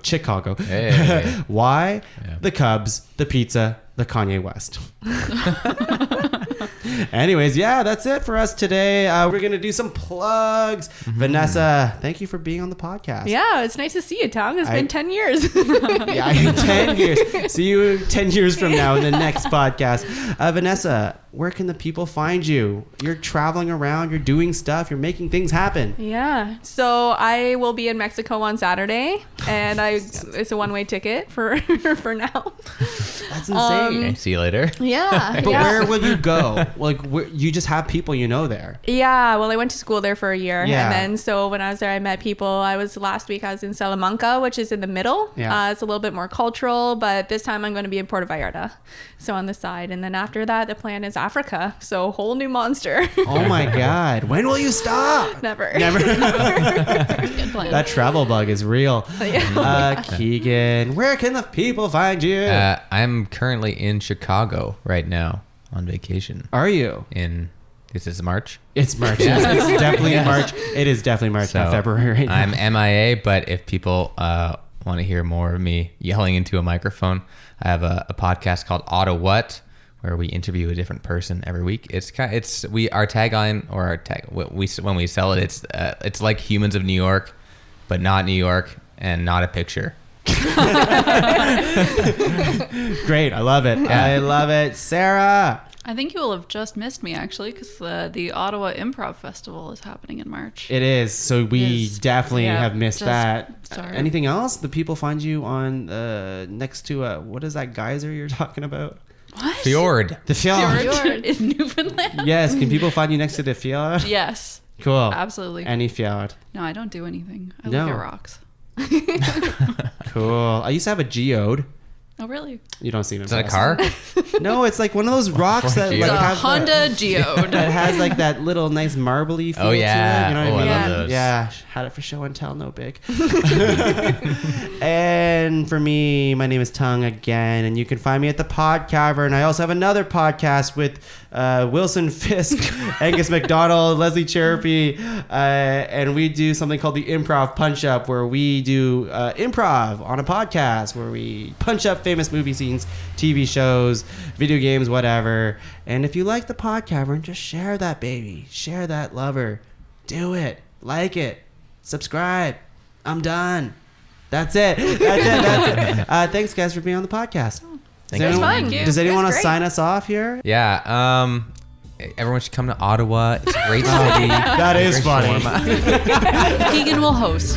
Hey. Why? Yeah. The Cubs, the pizza, the Kanye West. Anyways, yeah, that's it for us today. We're going to do some plugs. Vanessa, thank you for being on the podcast. Yeah, it's nice to see you, Tom. It's been 10 years. Yeah, 10 years. See you 10 years from now in the next podcast. Vanessa, where can the people find you? You're traveling around, you're doing stuff, you're making things happen. Yeah. So I will be in Mexico on Saturday, and it's a one-way ticket for now. That's insane. Okay, see you later. Yeah. But yeah. where will you go? Like, you just have people you know there. Yeah, well, I went to school there for a year, Yeah. and then so when I was there, I met people. Last week I was in Salamanca, which is in the middle. Yeah. It's a little bit more cultural, but this time I'm going to be in Puerto Vallarta, so on the side. And then after that, the plan is Africa, so whole new monster. Oh my God. When will you stop? Never. Good plan. That travel bug is real. Keegan, where can the people find you? I'm currently in Chicago right now on vacation. Are you? This is March. It's March. Yes, it's definitely March. It is definitely March, not February right now. I'm MIA, but if people want to hear more of me yelling into a microphone, I have a podcast called Auto What, where we interview a different person every week. Our tagline, or our tag, when we sell it, it's like Humans of New York, but not New York and not a picture. Great. I love it. Yeah. I love it. Sarah. I think you will have just missed me, actually, because the Ottawa Improv Festival is happening in March. It is. So we Yes. definitely Yeah, have missed just- that. sorry. Anything else? The people find you on next to what is that geyser you're talking about? What? Fjord. The fjord. Fjord in Newfoundland? Yes. Can people find you next to the fjord? Yes, Cool. absolutely. Any fjord. No, I don't do anything. I No. look at rocks. Cool. I used to have a geode. Oh, really? You don't see it. Is that a car? No, it's like one of those rocks that Geode? like It's a have Honda Geode. that has like that little nice marbly feel Oh, to yeah. it. You know Oh, what I I mean? love those. Yeah, had it for show and tell, no big. And for me, my name is Tuong again, and you can find me at the Pod Cavern. I also have another podcast with Wilson Fisk, Angus McDonald, Leslie Cherapy, and we do something called the Improv Punch Up, where we do improv on a podcast, where we punch up famous movie scenes, TV shows, video games, whatever. And if you like the Pod Cavern, just share that baby, share that lover, do it, like it, subscribe. I'm done. That's it. That's it. Thanks, guys, for being on the podcast. Thank Does you. anyone, Thank you. does anyone want That's to great. sign us off here? Yeah. Everyone should come to Ottawa. It's a great city. That is funny. Keegan will host.